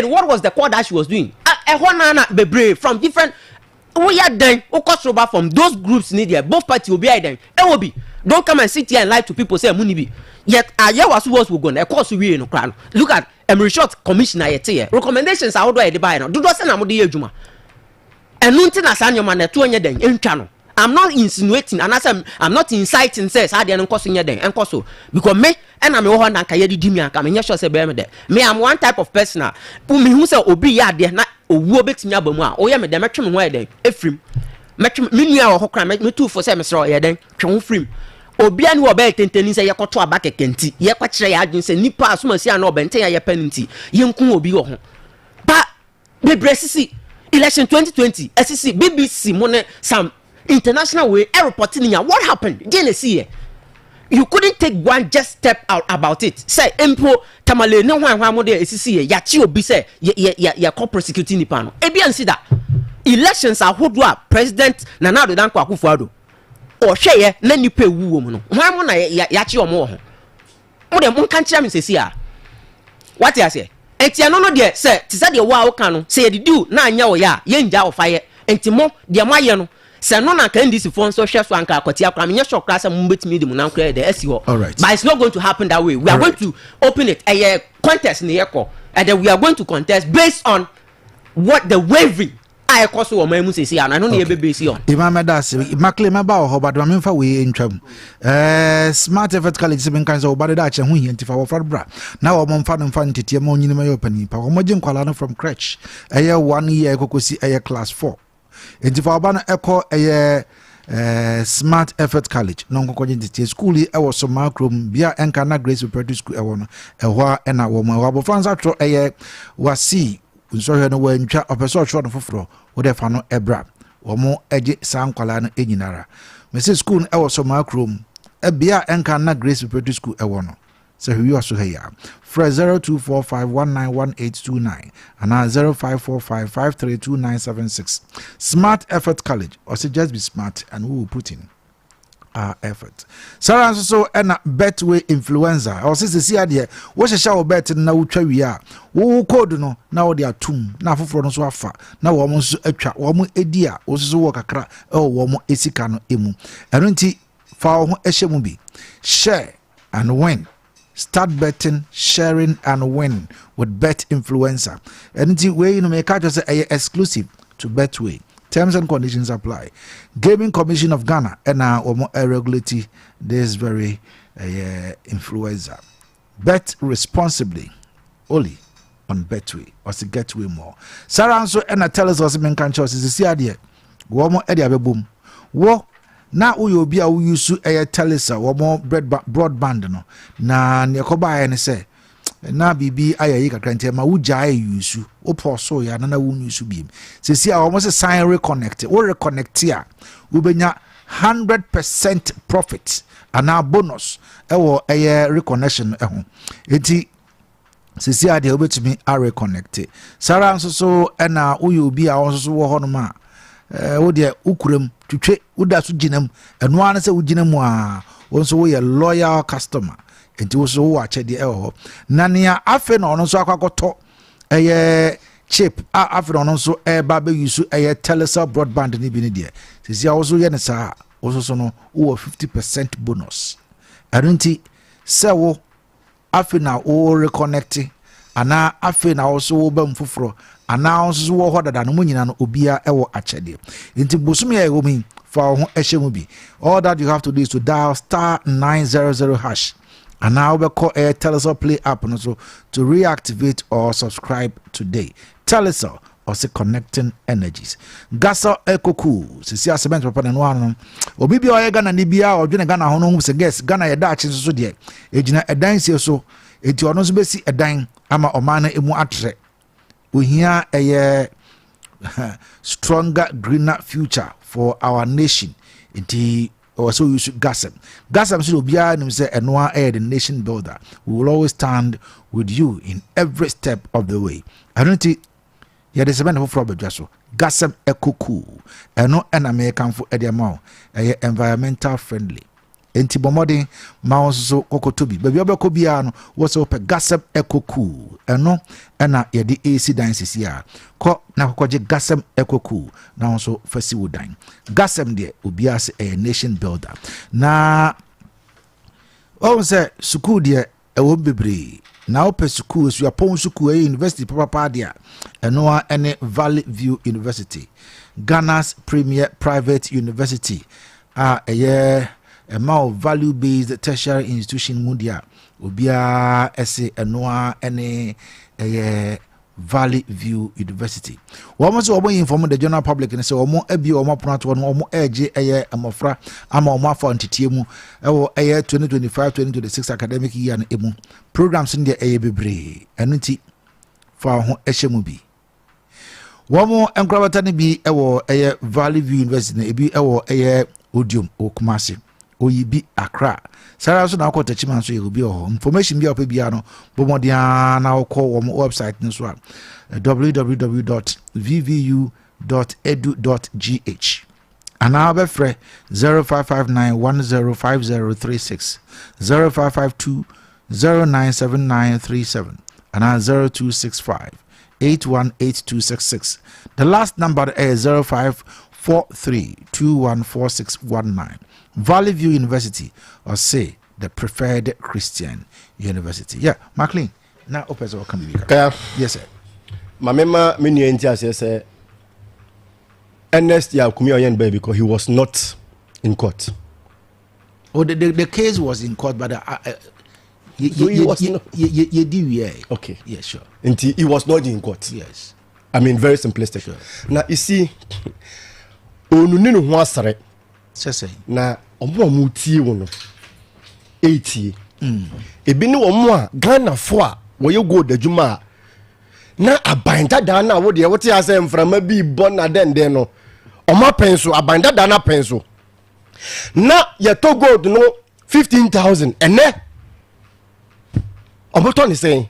what was the call that she was doing na bebre from different we are then okosroba from those groups need there both party obi then obi don't come and sit here and lie to people say munibi yet ayewa was we go na course we no kra no look at short commissioner yet here recommendations are do e buy no do say na mo de adwuma enunti na sanyoma na to anya den entwa no I'm not insinuating and I'm not inciting says how they nkoso nya den enkoso because me and I'm ho na nka ye di mi aka me nya sure say be me de me am one type of person me hu say obi ya de na owuo betimi abamu a oye me de metwe me ho eden efrim metwe me nua ho kra me tu for say me sro ye den twe ho frim obi ani wo be tenteni say yekoto aba kekenti ye kwa kire ya adwun say nipa asoma si ana obenten ya ye panenti ye nku obi wo ho ba be bresisi election 2020 SCC BBC mo ne some international way reporting what happened see you couldn't take one just step out about it say empo tamale no hwan mo de SCC ya chi obi say ya prosecuting ni pa no e bia nsi da elections are hodwa president Nana Addo Dankwa Akufo-Addo o hweye na nipa ewu wo mu no hwan mo na ya chi omo ho mo de mo kan kira me sesi a what you say enti no de say ti say de wa wo kan no say de do na anya wo ya ye nja wo faye enti mo de mo aye no say no na kan this phone so hwe so anka akwati akwa me nya sure class am betimi de mu na nkra de asi ho but it's not going to happen that way we are going to open it a contest in the echo and then we are going to contest based on what the waving I cost wo man mu sesi ana no na ye bebe si on imam da se makle maba ho ba do memfa we ntwam smart effort college se kan so ba da che ho hiantifa wo far bra na wo mfa no mfa ntete ma onyini ma yo pani pa wo mogye nkwala no from crèche 1 year kokosi class 4 entifa ba na eko smart effort college no nkokoje ntete school e wo so macrom bia enka na grace preparatory school e wo no ehwa e na wo mo wo fransa tro wasi nso no wa ntwa opeso tro no foforo wo de fa no ebra wo mo eje sankwala no enyinara mese school e wo so macrom e bia enka na grace preparatory school e wo no so we also here for 0245191829 and 0545532976 smart effort college or say just be smart and we will put in our effort. Sarah so and betway influencer or say see here what shall bet na utwa wi a wo code no na wo de atum na afoforo no so afa na wo mo so atwa wo mo edi a wo so wo kakra wo mo esika no emu eno nti fa wo ho ehye mu bi share and win. Start betting, sharing, and win with Bet Influencer. And way you make catch say exclusive to Betway. Terms and conditions apply. Gaming Commission of Ghana and now regulate this very influencer. Bet responsibly, only on Betway or to get way more. Sarah so and tell us also men can choose is the idea. Wo mo e dia be boom. Wo na uyo bia uyusu telesa wo mo broadband no na ne koba ne se na bibi ayayi kakra ntia ma wuja ayusu wo poso ya na wo nyusu biem sesi a wo mo se sign reconnect wo reconnect ya wo benya 100% profit ana bonus ewo reconnection ho enti sesi a de obetumi a reconnect sara nso so na uyo bia wo so wo hono ma wo de ukuram twetwe uda so ginam eno an se wo ginam a won so wo ye loyal customer enti wo so wo achede ho na nea afe na ono so akwakoto chip afe na ono so ba be use telecel broadband ni bi ni de sisi a wo so ye ne sa wo so no wo 50% bonus enti se wo afe na wo reconnect ana afe na wo so wo ba mfoforo announce wo hodada no munyina no obia ewo achede nti bosumi ya ewomi fa ho ehyemu bi all that you have to do is to dial *900# and now we call Telecel Play app no so to reactivate or subscribe today. Telecel or say connecting energies. Gasa ekoku sisi asement papa na no ano obi bia oye Ghana ni bia odwene Ghana ho no se guess Ghana ye da achi so de ejina edan sie so eti ono so besi edan ama omana emu atre uhia stronger greener future for our nation enti also use gasem so bia nim say enoa the nation builder. We will always stand with you in every step of the way. I don't think ya de seven for bedwaso gasem ekoku eno en American for ediamao environmental friendly enti bomodin ma so kokotobi baby obeko bia no wo so pe gasem ekoku eno ena ye de AC dances ya ko na kokoje gasem ekoku na so fasi wodan gasem de obia se nation builder na o se school de ewo bebre na open school so yapon school university papa dia eno ene Valley View University, Ghana's premier private university a more value-based tertiary institution mudia obia ese enoa ene Valley View University. Womo so omo inform the general public and say omo abi omo pronato no omo eje amofra ama omo afa ntete mu ewo 2025-2026 academic year no emu programs in the bebre eno nti fa ho ehyemu bi womo enkrabata ne bi ewo Valley View University na ebi ewo Odium Okumasi oyibi Accra sara so na akota chiman so yebi ho information bi opebia no bomodia na okọ wo website no so www.vvu.edu.gh and now be free 0559105036 0552097937 and 0265818266. The last number is 0543214619. Valley View University, or say the preferred Christian university. Yeah, McLean. Now, Opez will come. Yes, sir. Mamema menu enti say Ernest Yakumi Oyen baby because he was not in court. Oh, the case was in court, but he was not. Okay. Yeah, sure. And he was not in court. Yes. I mean, very simplistic. Sure. Now, you see, onuninu ho asare. Sese. Na omo amuti wono. 80. Ebi ni omo a Ghana fo a wo ye go dadwuma na abanda da na wo de wo te ase mframa bi bon na den no. Omo penso abanda da na penso. Na ye to gold no 15,000 ene omoto ni saying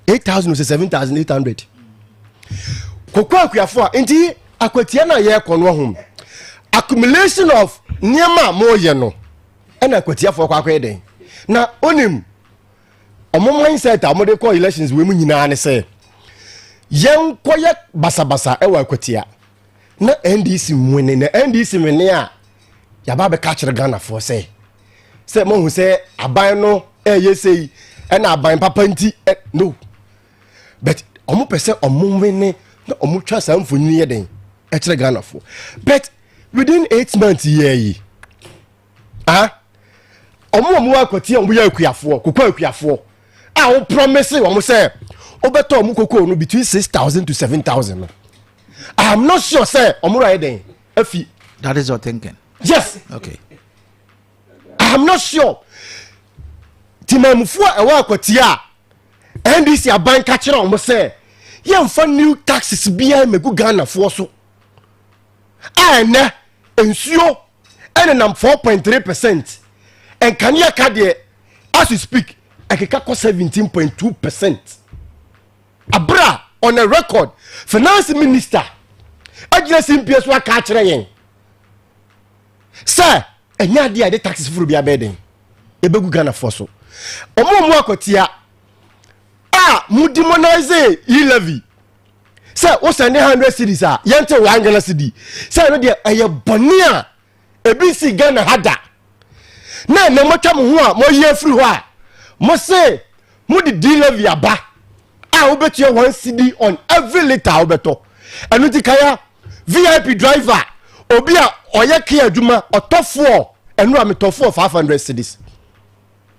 8,000 or 7,800 kokwa akuafo a enti akwatia na ye kono ho accumulation of niema moye no ena akwatia fo kwa den na onim omo mindset amode call elections we mu nyina ne say yen koye basabasa ewa akwatia na NDC mwene na NDC mwene a yaba be catch Ghana for say mo hu say aban no yesei na aban papa nti no but omo pese omo wene na omo twa sam foni ye den catch Ghana for but within 8 months year omo akoti omo ya akuafo kokwa akuafo o promise omo say obeto omo kokko no between 6,000 to 7,000 I am not sure say omo right den afi. That is your thinking. Yes. Okay. I am not sure. Timamufu ewa akwatia NDC aban ka kire omo say yemfa new taxes bia megu Ghana fo so. Ene ensuo ene nam 4.3% and kania ka de as we speak akeka ko 17.2%. Abra on a record finance minister address MPS wa ka kire yen. Sir, enya dia de taxes furu bia beden ebegu Ghana for so omo akwatia mu demonize e-levy. Sir, o send 100 cedis yente 1 Ghana cedi. Sir, no dia eye boni a ebi si Ghana hada na matwa mo ho a mo ye firi ho a mo say mo di e-levy aba obetua 1 cedi on every liter obeto enu ti kaya VIP driver obi a oye kia adwuma otofo enu a metofo 500 cedis.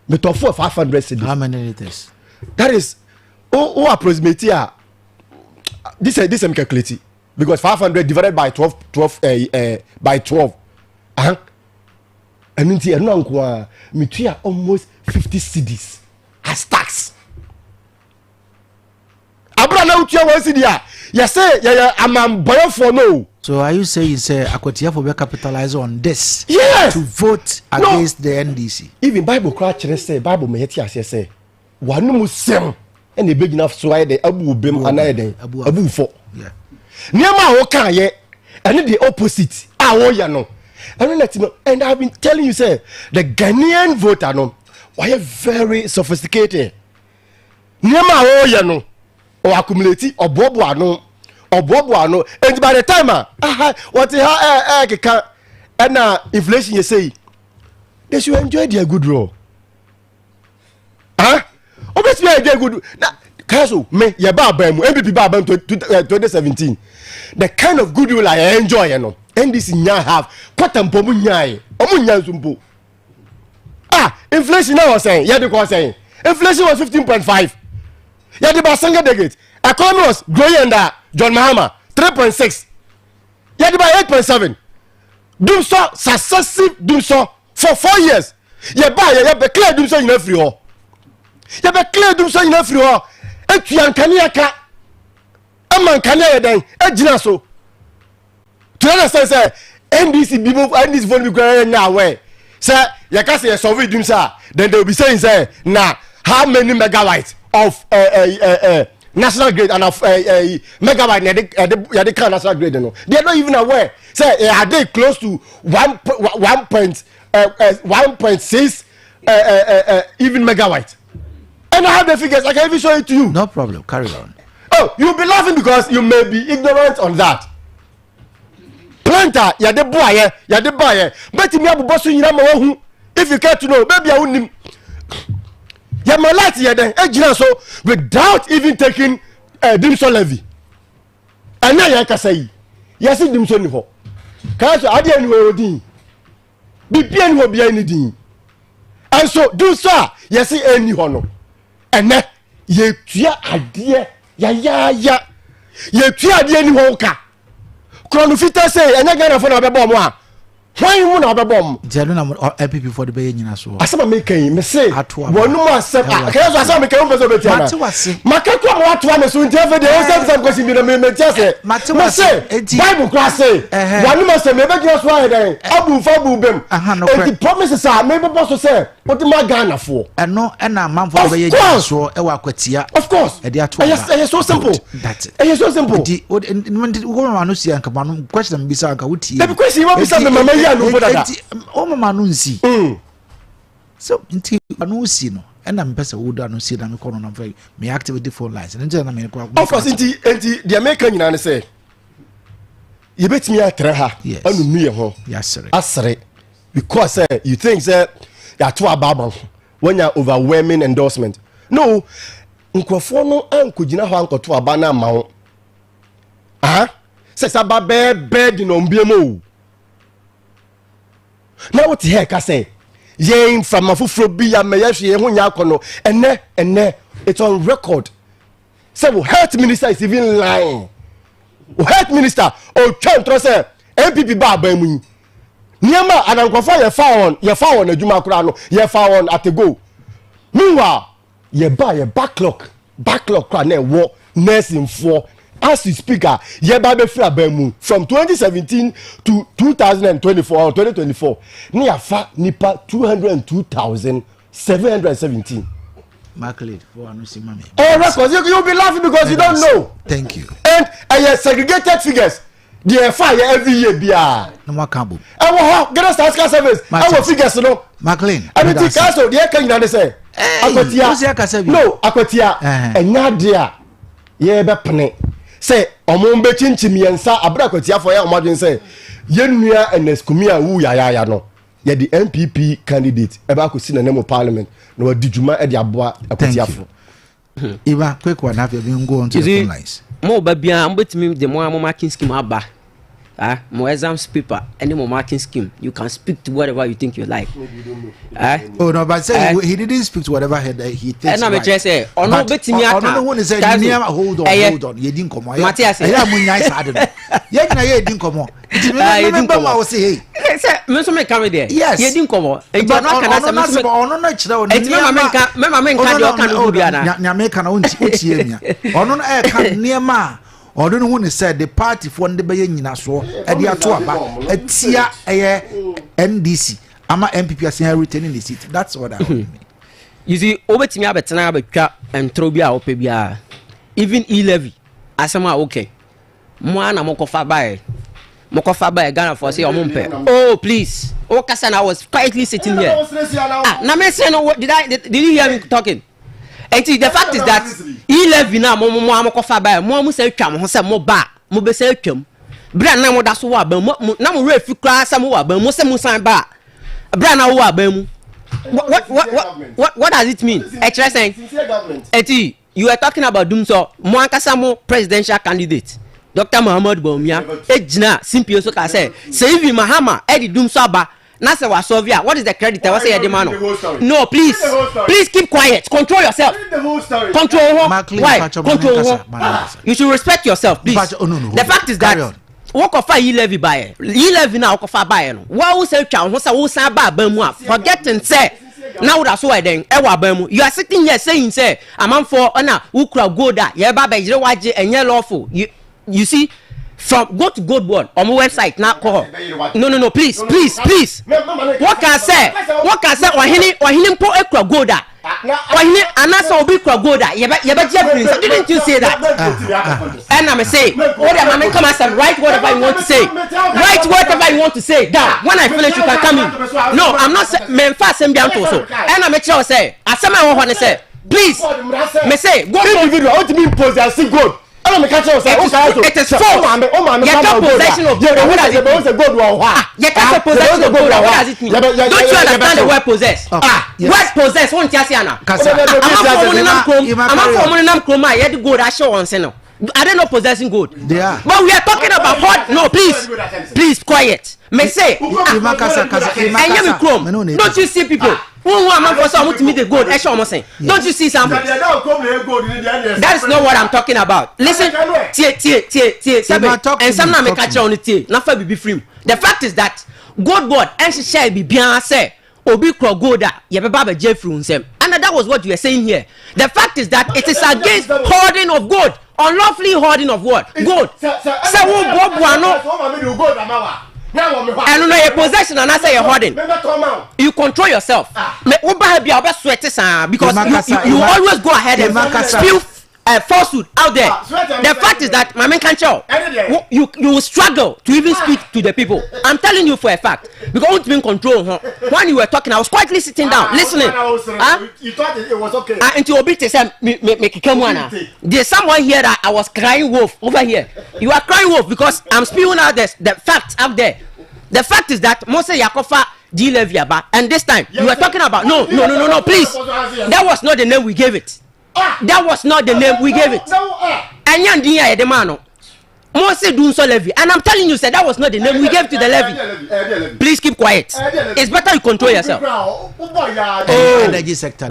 Metofo 500 cedis. How many liters? That is approximate here. This is calculated because 500 divided by 12 by 12 and until enu anko metua almost 50 cedis as tax. Abra na utua 1 cedi a you say am boy for no. So are you saying say Akwatia for be capitalize on this? Yes. To vote against the NDC. Even Bible crack say Bible me heti ase say wanu musem ene begina so aye de abu bem anaye den abu fo. Yeah. Niama wo kan ye ene the opposite wo ya no. And I've been telling you say the Ghanaian voter no why very sophisticated. Niama wo ya no o accumulate obobo ano and by the time what and inflation you say they should enjoy their good role. Obviously they good now. Kayaso me ya ba mu MPP ba 2017 the kind of good role I enjoy and this nya have kwatampo mu nyae omunya nsumpo inflation now was saying inflation was 15.5 ya the basanga degate economy was growing under John Mahama 3.6 ya the by 8.7 doom so successive doom so for 4 years ya be clear doom so in every ho ya be clear doom so in every ho etuan kania ka aman kania ya den agina so to understand say NDC people NDC phone be going now where say ya ka say survey doom sir then they will be saying say now how many megawatts of national grid and of megawatt they can national grid no they are not even aware say are they close to 1.6 even megawatt and I have the figures I can even show it to you. No problem, carry on. Oh, you'll be laughing because you may be ignorant on that. Planter ya de boy but me abu boss nyina ma hu if you care to know maybe I wouldn't ya malati ya den ejina so without even taking dimso levy ana ya kasa yi yesi dimso ni ho Kayaso ade ani wo din bibia ni wo bia ni din anso dimso a yesi ani ho no ene ye tua ade ya ye tua ade ni ho ka krono fita say enya gana fo na be bom a why mu na be bom jelo na LPP for the be nyina so asema me kan me say wonu mu asem Kayaso asema me kan mo so betia na makako mo atwa me so ntia de o sem ko simbi na me tia say me say bible class say wonu mu asem me be gina so ahe den abu fa bu bem e promises are me be boss say what ma Ghana for eno na manfo be nyina so e wa kwatia of course e dey atwa yes so simple that's it yes so simple di wo ma no si anka ma no question bisa anka wuti the question you bisa me mama ya no boda o mama no nsi so nti anu si no ena mpesa wodo anu si na me kono na very me active the phone lines nje na me ko of course nti the American nyina ne say you bet me atre ha anu nu ye ho asere because you think say ya to ababa when you overwhelming endorsement no nkrofo no ankogina ho ankoto aba na ma ho say sababa bed no mbiemo now what here ka say yen from afufro bi ya meyahwe ho nya akono ene it's on record say the health minister is even lying the health minister o twantro say MPP ba mu niama anankofo ye fa on adwuma kura no ye fa on at go meanwhile ye backlog kura na wo nursing for as you speak ye ba be free abamu from 2017 to 2024 or 2024 ni afa nipa 202,717 Markley for anusi mame records you'll be laughing because you don't know. Thank you. And segregated figures the fire every year bia no more cambo get us task service our figures no Maclean and the Kayaso the can you say akwatia no akwatia enya dia ye be pene say omombe chinchim yensa abra akwatia for ya omadwen say yenua eneskumia wu ya no ye the MPP candidate e ba ko si na nemo parliament no wadijuma e de aboa akwatia for Iba quick one have you go on to the phone lines mo ba bia mbetimi de mo marking scheme aba mo exams paper any more marking scheme you can speak to whatever you think you like oh no but say he didn't speak to whatever he thinks and I may say ono betimi aka ono won say hold on ye din komo Matias ya munyai sade no ye gina ye din komo it me ma wo say hey say me so me come there yes ye din komo e no aka na say me ono no kire ono me ma menka de o kan no bia na nya me kana untie nya ono no e kan niema Odo no who said the party for the bay nyina so e dia to aba atia eye NDC ama MPP as retaining the seat. That's what I mean. You see obetimi abetena abetwa entro bia ope bia even E-levy asema okay mo ana mokofa bae Ghana for say omumpe oh please o kasa na I was quietly sitting here na me say no did you hear me talking. And the fact is that E-levy na mo amokofa ba mo say twa mo say mo ba mo be say twam bra na mo da so wa ba mo na mo refi kra say mo wa ba mo say mo san ba bra na wo wa ba mu what does it mean actually saying you were talking about Dumso mo ankasa mo presidential candidate Dr. Muhammad Bawumia ejina simpio so ka say if Mahama e di Dumso aba na say wa Sovia what is the credit I say the man no please keep quiet control yourself control why control you should respect yourself please the fact is that work of E-levy buy E-levy na work of buy no wa wo say twa ho say wo san ba mu a forgetting say now that's why then e wa ba mu you are sitting here saying say amanfo na wo kura gold a ye ba jire waje enye lawful you see from go to gold board on my website now call no please what can say wahini mpo ekura gold a wahini anasa obi kura gold a ye ba prince didn't you say that and I'm say what am I come and say write whatever you want to say down when I finish you can come in no I'm not me fast and bianto so and I'm say asema ho say please me say go individual what mean pose and see good I'm a catcher. It is false. You have possession of gold. What does it mean? You have possession of gold. What does it mean? Don't you understand the word possess? Word possess. Won't you see now? I'm from Munam Kroma. You had the gold. I show on Seno. I don't know possessing gold. They are. But we are talking about what? No, please, quiet. May say, don't you see people? Who want for someone to meet the gold? Don't you see something? That is not what I'm talking about. Listen, and some now make catch on the not for be free. The fact is that gold board and she shall be bien say obi kro golda ye be baba jeffrey unsem. And that was what you were saying here. The fact is that it is against hoarding of gold. Unlawfully hoarding of what? Gold. Say who and no your possession and I say you're hoarding. You control yourself. Because you always go ahead and spew falsehood out there. The fact is that my man can't show. You will struggle to even speak to the people. I'm telling you for a fact. Because you in control. When you were talking, I was quietly sitting down, listening. You thought it was okay. Until there's someone here that I was crying wolf over here. You are crying wolf because I'm spewing out the facts out there. The fact is that Mose Yakofa Dileviaba, and this time you are talking about no, please. That was not the name we gave it. That was not the name we gave it. And Yandia Edemano. Mose Dunso levy. And I'm telling you, sir, that was not the name we gave to the levy. Please keep quiet. It's better you control yourself. Energy sector.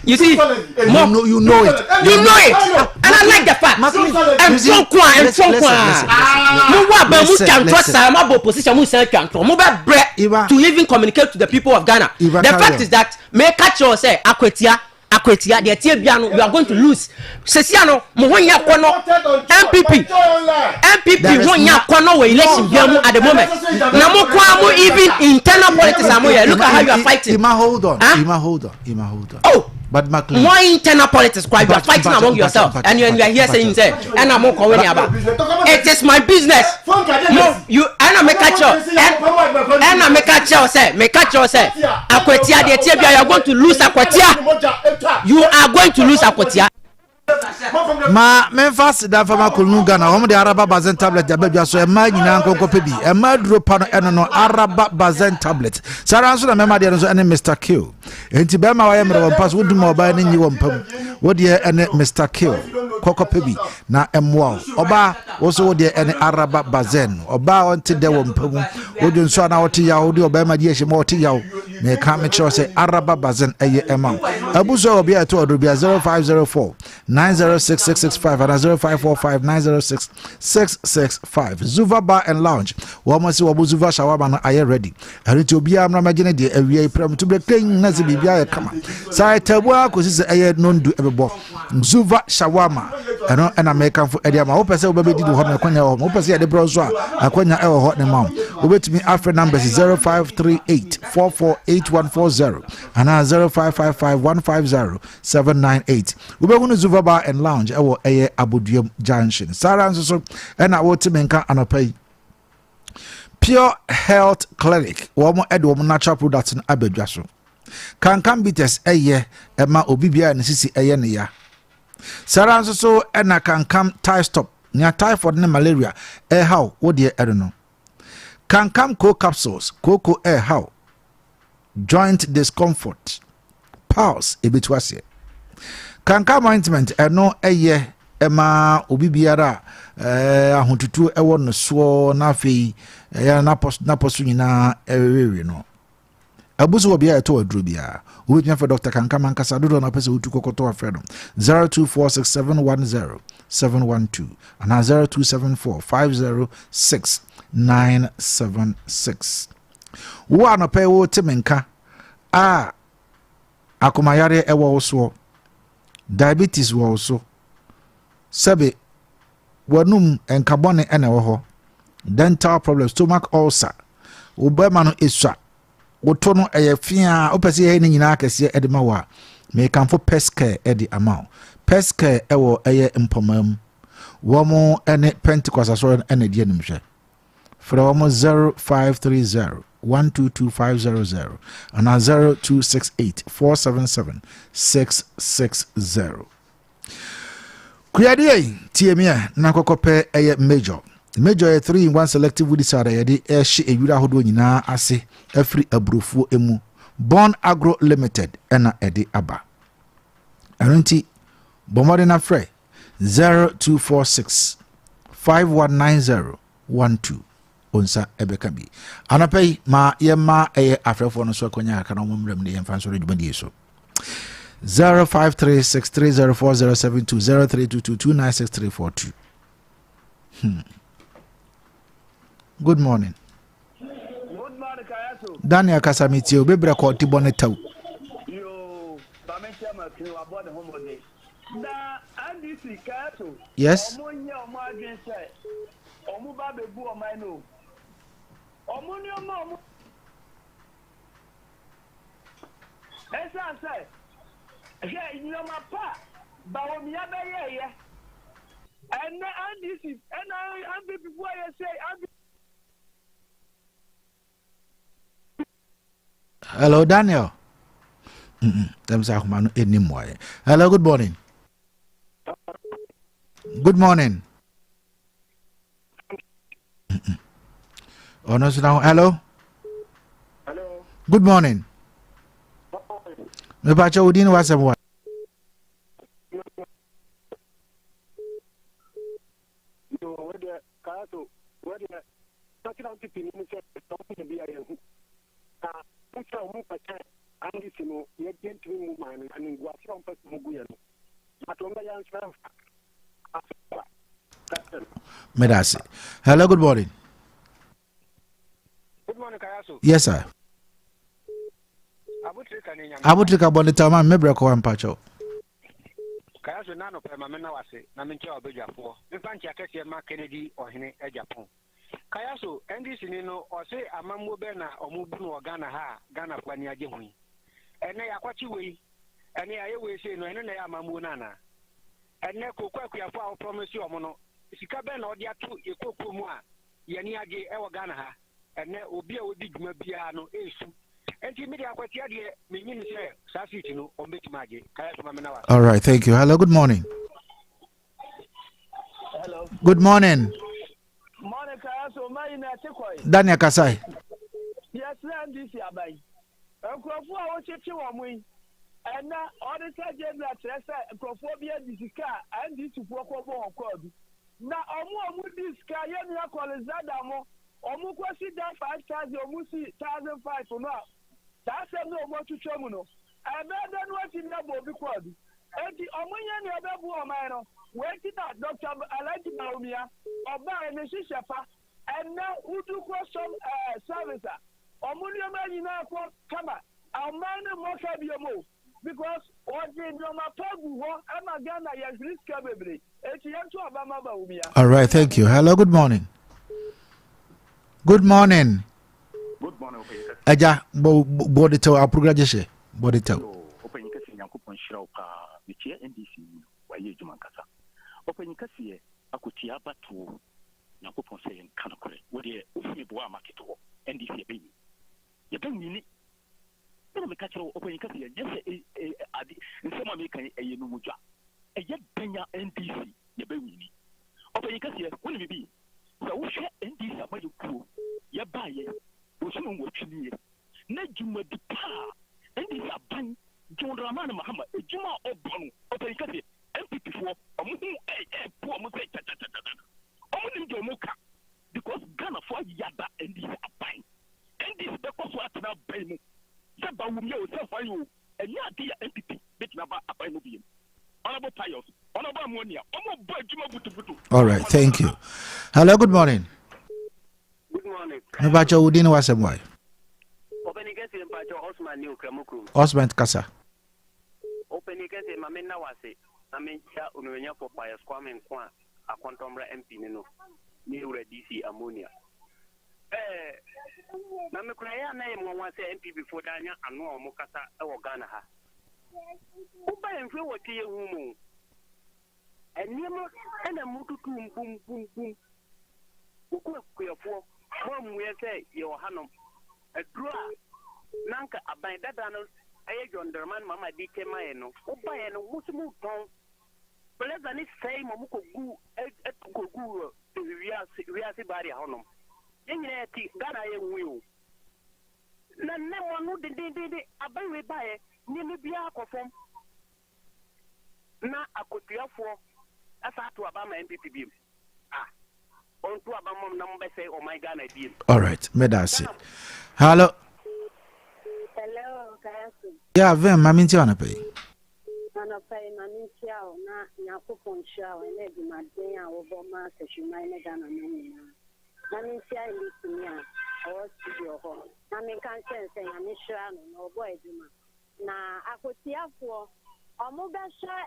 You see, you know it. You know it. And I like the fact. To even communicate to the people of Ghana. The fact is that make catch or say Akwetia, the Etiabiano, you are going to lose. Sesiano, Mohonya Kono, MPP, Mohonya Kono, election at the moment. Namokwamu, even internal politics. Look at how you are fighting. Hold on. Oh. But more internal politics, you are fighting among yourself, and you are here saying, and I'm not calling about. It is my business. You and make a choice, and I make a choice, Akwetia, the Etiopia, you are going to lose Akwetia. You are going to lose Akwetia. Ma Memphis da fama kulunga na homo de araba bazen tablet ya bebia so e ma nyina nkoko pebi e ma duro pa no eno no araba bazen tablet sara nso na mema de no so ene Mr. Kill enti be ma wa ye mero pass woduma oba ne nyi wompam wodi ene Mr. Kill koko pebi na emwa oba wo so wodi ene araba bazen oba onti de wompam wodi nso na woti ya wodi oba ma de ehye ma woti ya me ka me kyo say araba bazen eye ema abuso obi ato odobia 0504 906-665 and 0545-906-665. Zuva Bar and Lounge. Wamasi wabu Zuva Shawama na aye ready. Hariti obiya amra majene de ewiye prem to be clean nazi bibia kama. Sai tabwa kusise aye nondu ebebo. Zuva Shawama. Eno ena American for Ediama. Opese ubebe didu hot na kwanya ho. Opese ya de brozwa akwanya ewo hot ne mam. Ubetimi Alfred numbers 0538-448140 and 0555-150-798. Ubegunu Zuva Bar and Lounge ewo eye Abudiem Junction. Sara nso ena woti menka anopai. Pure Health Clinic womo edo womo natural products in abedwaso. Kankan bites eye ema obibia ne sisi eye ne ya. Sara nso ena kankam tie stop nya typhoid ne malaria how wodi edo no. Kankam co capsules cocoa how joint discomfort pulse ebetwase. Kankam ointment eno eye ema obibiara ahotutu ewo no so na afei ya na posu nyina ewewe no abuso obi ya to aduro bia obetnya for Dr. Kankam ankasa dodo na pese utu kokoto afredo 0246710712 and 0274506976 wo anope wo temenka akomayare ewo so diabetes wo also sebe wanum enkabone ene wo ho dental problems stomach ulcer obema no esua woto no eyefia opese ye ni nyina akese edema wa me kan fo pescare edi amount pescare ewo eye mpomam wo mo ene Pentecost aso ene die nimhwe from 0530 122500 and 0268 477 660. Kuyadi TMA na kokope eye major. Major 3-in-1 selective woody sada yadi she a yura hodo nyina ase afri abrofuo emu. Born Agro Limited ena edi aba. Arunti bomode na frɛ 0246 519012 onsa ebekabi. Anapei ma yema eye afrefo no so akonya aka no momrem ne yemfa so redwumadi so. 0536304072 0322296342. Good morning. Good morning, Kayaso. Daniel Kasamiti, Obebra Koti Bonetau. Yo, Bamentia Martino about the home of this. Na NDC Kayaso. Yes. Omonya Omagin say, Omuba Bebu Omino. Omunio Mom. Esa say, yeah, in your mapa, Bawomia Baye. And NDC, and I before I say, Hello, Daniel. Hello, good morning. Good morning. Oh, no, hello. Hello. Good morning. Me pacha udini wasemwa. Medasi. Hello, good morning. Good morning, Kayaso. Yes, sir. Abutrika bonita man mebre ko ampacho. Kayaso nano pe mamena wase na menche obejafo. Mfanchi akese ma Kennedy ohene e Japan. Kayaso NDC ni no ose amammo be na omubu no Ghana ha Ghana kwani aje hu. Ene yakwachi wei. Ene aye wei se no ene na ya amammo nana. Ene kokwakuafo a promise omo no sika be na odi atu ekoku mu a yeni age e wo Ghana ha. Ene obi a odi dwuma bia no esu. Enti media akwati ade menyin se sa city no ombetimage. Kayaso mamena wase. All right, thank you. Hello, good morning. Hello. Good morning. Morning, Kayaso. Daniel Kasai. Yes, NDC abai. Nkrofo a wo cheche wo mu yi. Ena auditor general tresa nkrofo bi adisika NDC fo ko bo hokodi. Na omu diska ye ni akolizada mo. Omu kwesi da 5,000 omu si 1,500 no. Ta se no omu twetwe mu no. Ebe da no ati na bo bi kwadi. Enti omu ye ni obebu o man no. Wait na Dr. Alaji Naumia. Oba ene shishafa. And now who do some service? Omunio man na ko kama. Amana mo ka biomo because what the no mapagu ho ama Ghana yes risk bebre. Eti yanto abama ba umia. All right, thank you. Hello, good morning. Good morning. Good morning, Aja body to our progression. Body to. Open kasi Yankopon shira pa bitie NDC wa ye juma kasa. Open kasi akutia batu Yankopon say en kanakore. Wodi ofumi bo market wo NDC be ni. Ye ben ni. Ena me kachiro open kasi ye yes adi nsema me kan eye no mudwa. Eye benya NDC ye ben ni. Open kasi ye woni bi. Sa wo hwe NDC amaye kuo. Ye ba ye osunu wo twini ye. Na juma di pa NDC aban John Ramana Muhammad ejuma obonu open kasi MPP for omu po omu say omu nim do muka because Ghana for yada NDC aban NDC be ko so atena ban mu se ba wum ye o se fa yo enya ade ya MPP betina ba aban mu biem honorable Pius honorable Amonia omu bo ejuma butubutu. All right, thank you. Hello, good morning. Good morning. Mebacho udini wasemwa. Open ikese mpacho Osman ni Ukramuku. Osman Kasa. Open ikese mamena wase na mencha unwenya for Pius Kwame Nkwa akontomra MP ni no ni ure DC Ammonia. Na mekuraya na ye mwa se MP before danya anu omo kasa e wo Ghana ha. Uba enfe wotie humu. Enimo ena mututu mbum bum bum. Ukwe kuyafo mo muye se ye hanom. Edura nanka aban dada no aye jonderman mama dike maye no. Uba ye no musumu ton. Beleza ni sei mo ko gu ko gu wiase bari honom. Yenyina ti Ghana ye nwu na ne mo no de abawe bae ni me bia akofom na akotuafo asa to abama MPP biem on to abama na mo be say oh my Ghana biem. All right, me that's it. Hello. Hello, Kayaso. Yeah, vem mami ti wana pay. Ana pay mami ti ao na nyakopon shao ene di maden a wo bo ma se shuma ene Ghana na nyina. Mami ti a listen ya o studio ho. Na me kan sense ya me shira no obo eduma. Na akotiafo omo be hwe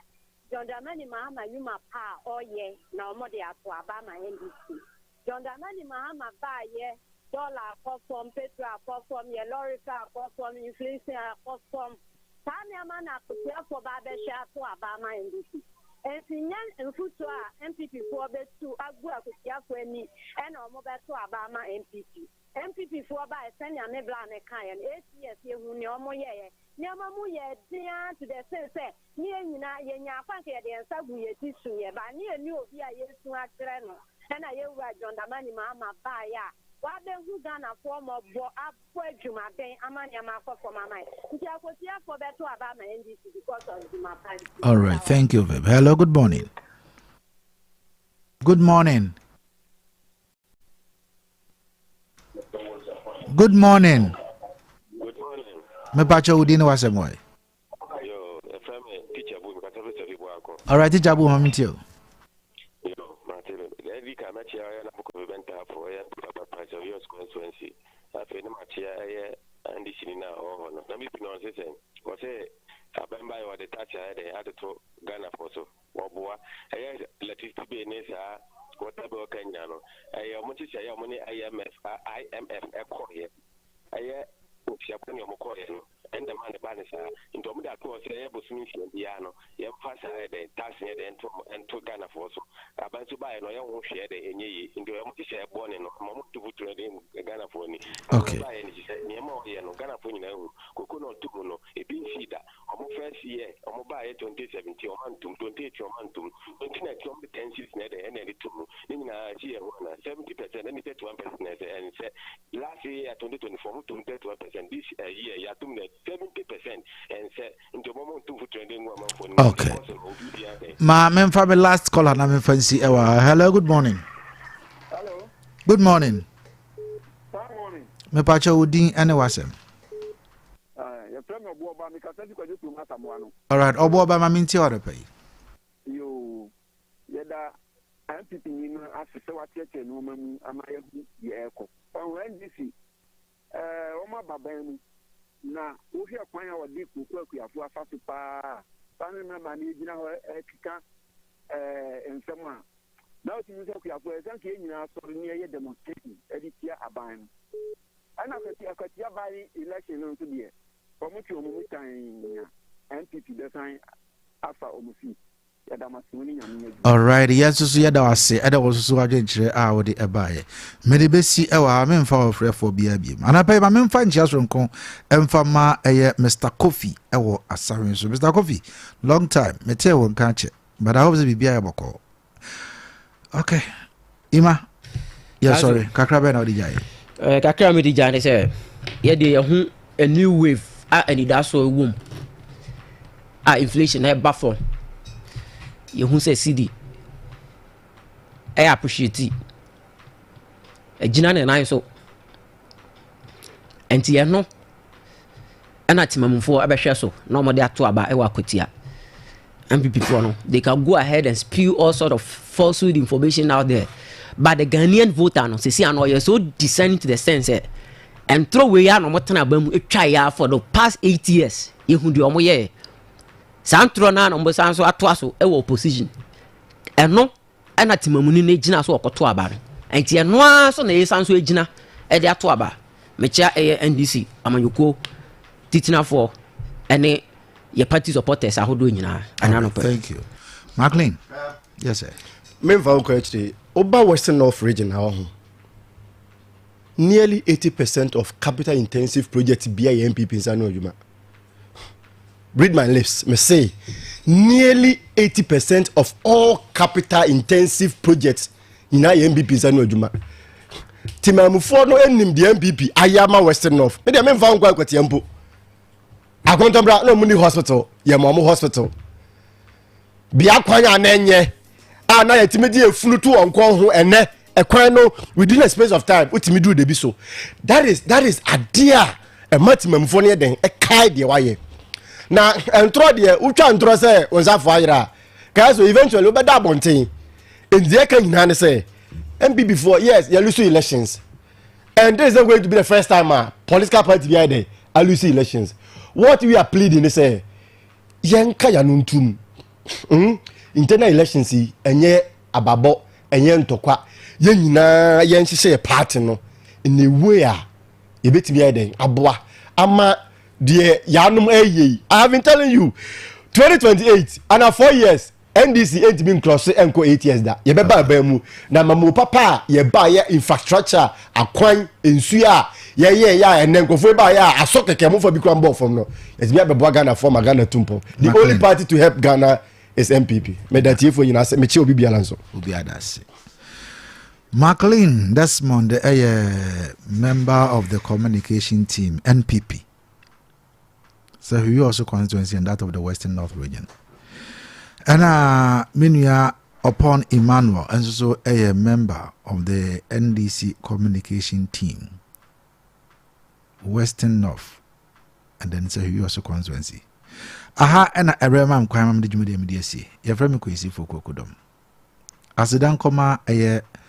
John Dramani Mahama Yuma pa oye na omo de ato abama NDC. John Dramani Mahama ba ye dollar perform, petrol perform, ye lorry car perform, inflation perform. Tani amana kutia for babe share to abama NDC. And sinyan and futu MPP for be to agua kutia for ni and omo be to abama MPP. MPP for by senya ne bla ne kan ACS ye hu ne omo ye nyama mu ye dia to the sense ni nyina ye nya kwanke ye de nsagu ye tisu ye ba ni eni obi a yesu akyere no na ye wura John Dramani Mahama ba ya wa be hu Ghana form of bo apo adwuma ben amanya ma for mama nti akosia for beto abama NDC because of the mapa. All right, thank you, babe. Hello, good morning. Good morning. Good morning. Good morning. Me pacha udini wase moy. Yo, FM teacher bu mi katabe se bibo ako. All right, teacher bu mami tio. Yo, matele. Every kana chia ya na buko benta for ya papa pacha yo constituency. Afi ni machia ya andi shini na ho no. Na mi pino se se. Ko se abamba yo de tacha ya de ato Ghana for so. Wobua. Ya latiti be ne sa whatever Kenya no. Ayo mo chi ya mo ni IMF ekoye. Aye Siapani Mokoya, and the man Banisa, into that was a Bosnian piano, Yam Fasa, the Tassia, and to Ghana for so. Abantu buy no young share the Eni, into a multi-share born in Momo to put to Ghana for me. Okay. Niamo, Ghana for you, Cocono Tumuno, a bean feeder, or more first year, or more by 2017 or Mantum, 28 or Mantum, 29 competencies net and any two, in a year 70% and 1% and said last year 2024 to 31%. This year, you are doing 70% and said in the moment to trending woman for okay. Ma, men for the last caller, na me fancy ewa. Hello, good morning. Hello. Good morning. Good morning. Me pacha udin ene wasem. Your friend Obo Oba mi kasenti kwa jutu mata mwanu. All right, Obo Oba ma minti ora pay. Yo, yeda MPP ni no asese wacheche no mamu amaye ye eko. On NDC oma babanu na ohia kwan ya wodi kuku afu afaso pa tani na mani gina ho ekika ensema na o timi se ku afu esan ke nyina so ni ye demonstration editia aban ana akati abari election no to die omuti omumu tan NPP design afa omusi. All right, yes, so yeah, that was say, I was so agent, I would buy. Maybe be see our men for BIB. And I pay my men find just from Con and for my Mr. Coffee, our Asarin. So, Mr. Coffee, long time, me tell one catch it, but I hope to be able call. Okay, Ima, yeah, sorry, Kakraben or the Jay. Kakram the Jay, say, yeah, they are a new wave, and it does so womb. Inflation, I buffer. You who say CD, I appreciate it. A Jinan and I so. And Tiano, and at Timam for Abashaso, no more there to about Ewa Kutia. And people, they can go ahead and spew all sort of falsehood information out there. But the Ghanaian voter, no, see, I know you're so descending to the sense, and throw away no more time a try for the past 8 years. You who do omoye. Santro na no mbosan so ato aso e wo opposition eno na timamuni na gina so okoto aba enti eno aso na yesan so gina e de ato aba mechia NDC amanyoko titina for ene ye party supporters ahodo nyina anano pe. Thank you. McLean. Yes sir. Me va ko actually oba Western North region ha ho nearly 80% of capital intensive projects BI MPP insano adwuma. Read my lips, me say nearly 80% of all capital intensive projects in our MPP Zanu Juma. Timamufor no enim the MPP Ayama Western North. Me dey me van gwa kwati ampo. Akontombra no muni hospital, ye mamu hospital. Bia kwanya na enye. Na yetimedi efunu to onkon ho ene ekwan no within a space of time utimi do debi so. That is Adeakyia e matimamfo ne den e kai de waye. Na entro de utwa entro se onzafo ayira. Kayaso eventually obeda abonten. Endie kan nyina ne se MPP before yes you lose elections. And this is not going to be the first time political party behind there I lose elections. What we are pleading is say yanka yanuntum. Internal elections enye ababo enye ntokwa ye nyina ye nhihye party no in a way a ebetimi eden aboa ama de yanum eye. I have been telling you 2028 and 4 years NDC ain't been close enko 8 years da ye beba ba mu na mamu papa ye ba ye infrastructure akwan ensuya ye ya enenkofo ba ya asokeke mo for bi kwan bo from no it's be abebo Ghana for Ghana tumpo the only party to help Ghana is MPP. Me that you for you na say me che obi bia lanso. Obi adase. McLean Desmond, a member of the communication team, NPP. So he also constituency and that of the Western North region. And Minya upon Emmanuel, and so a member of the NDC communication team, Western North, and then so he also constituency. Aha ena erema mkwama mde jumudi MDC. Ye frame ko isi for kokodom. Asidan koma eye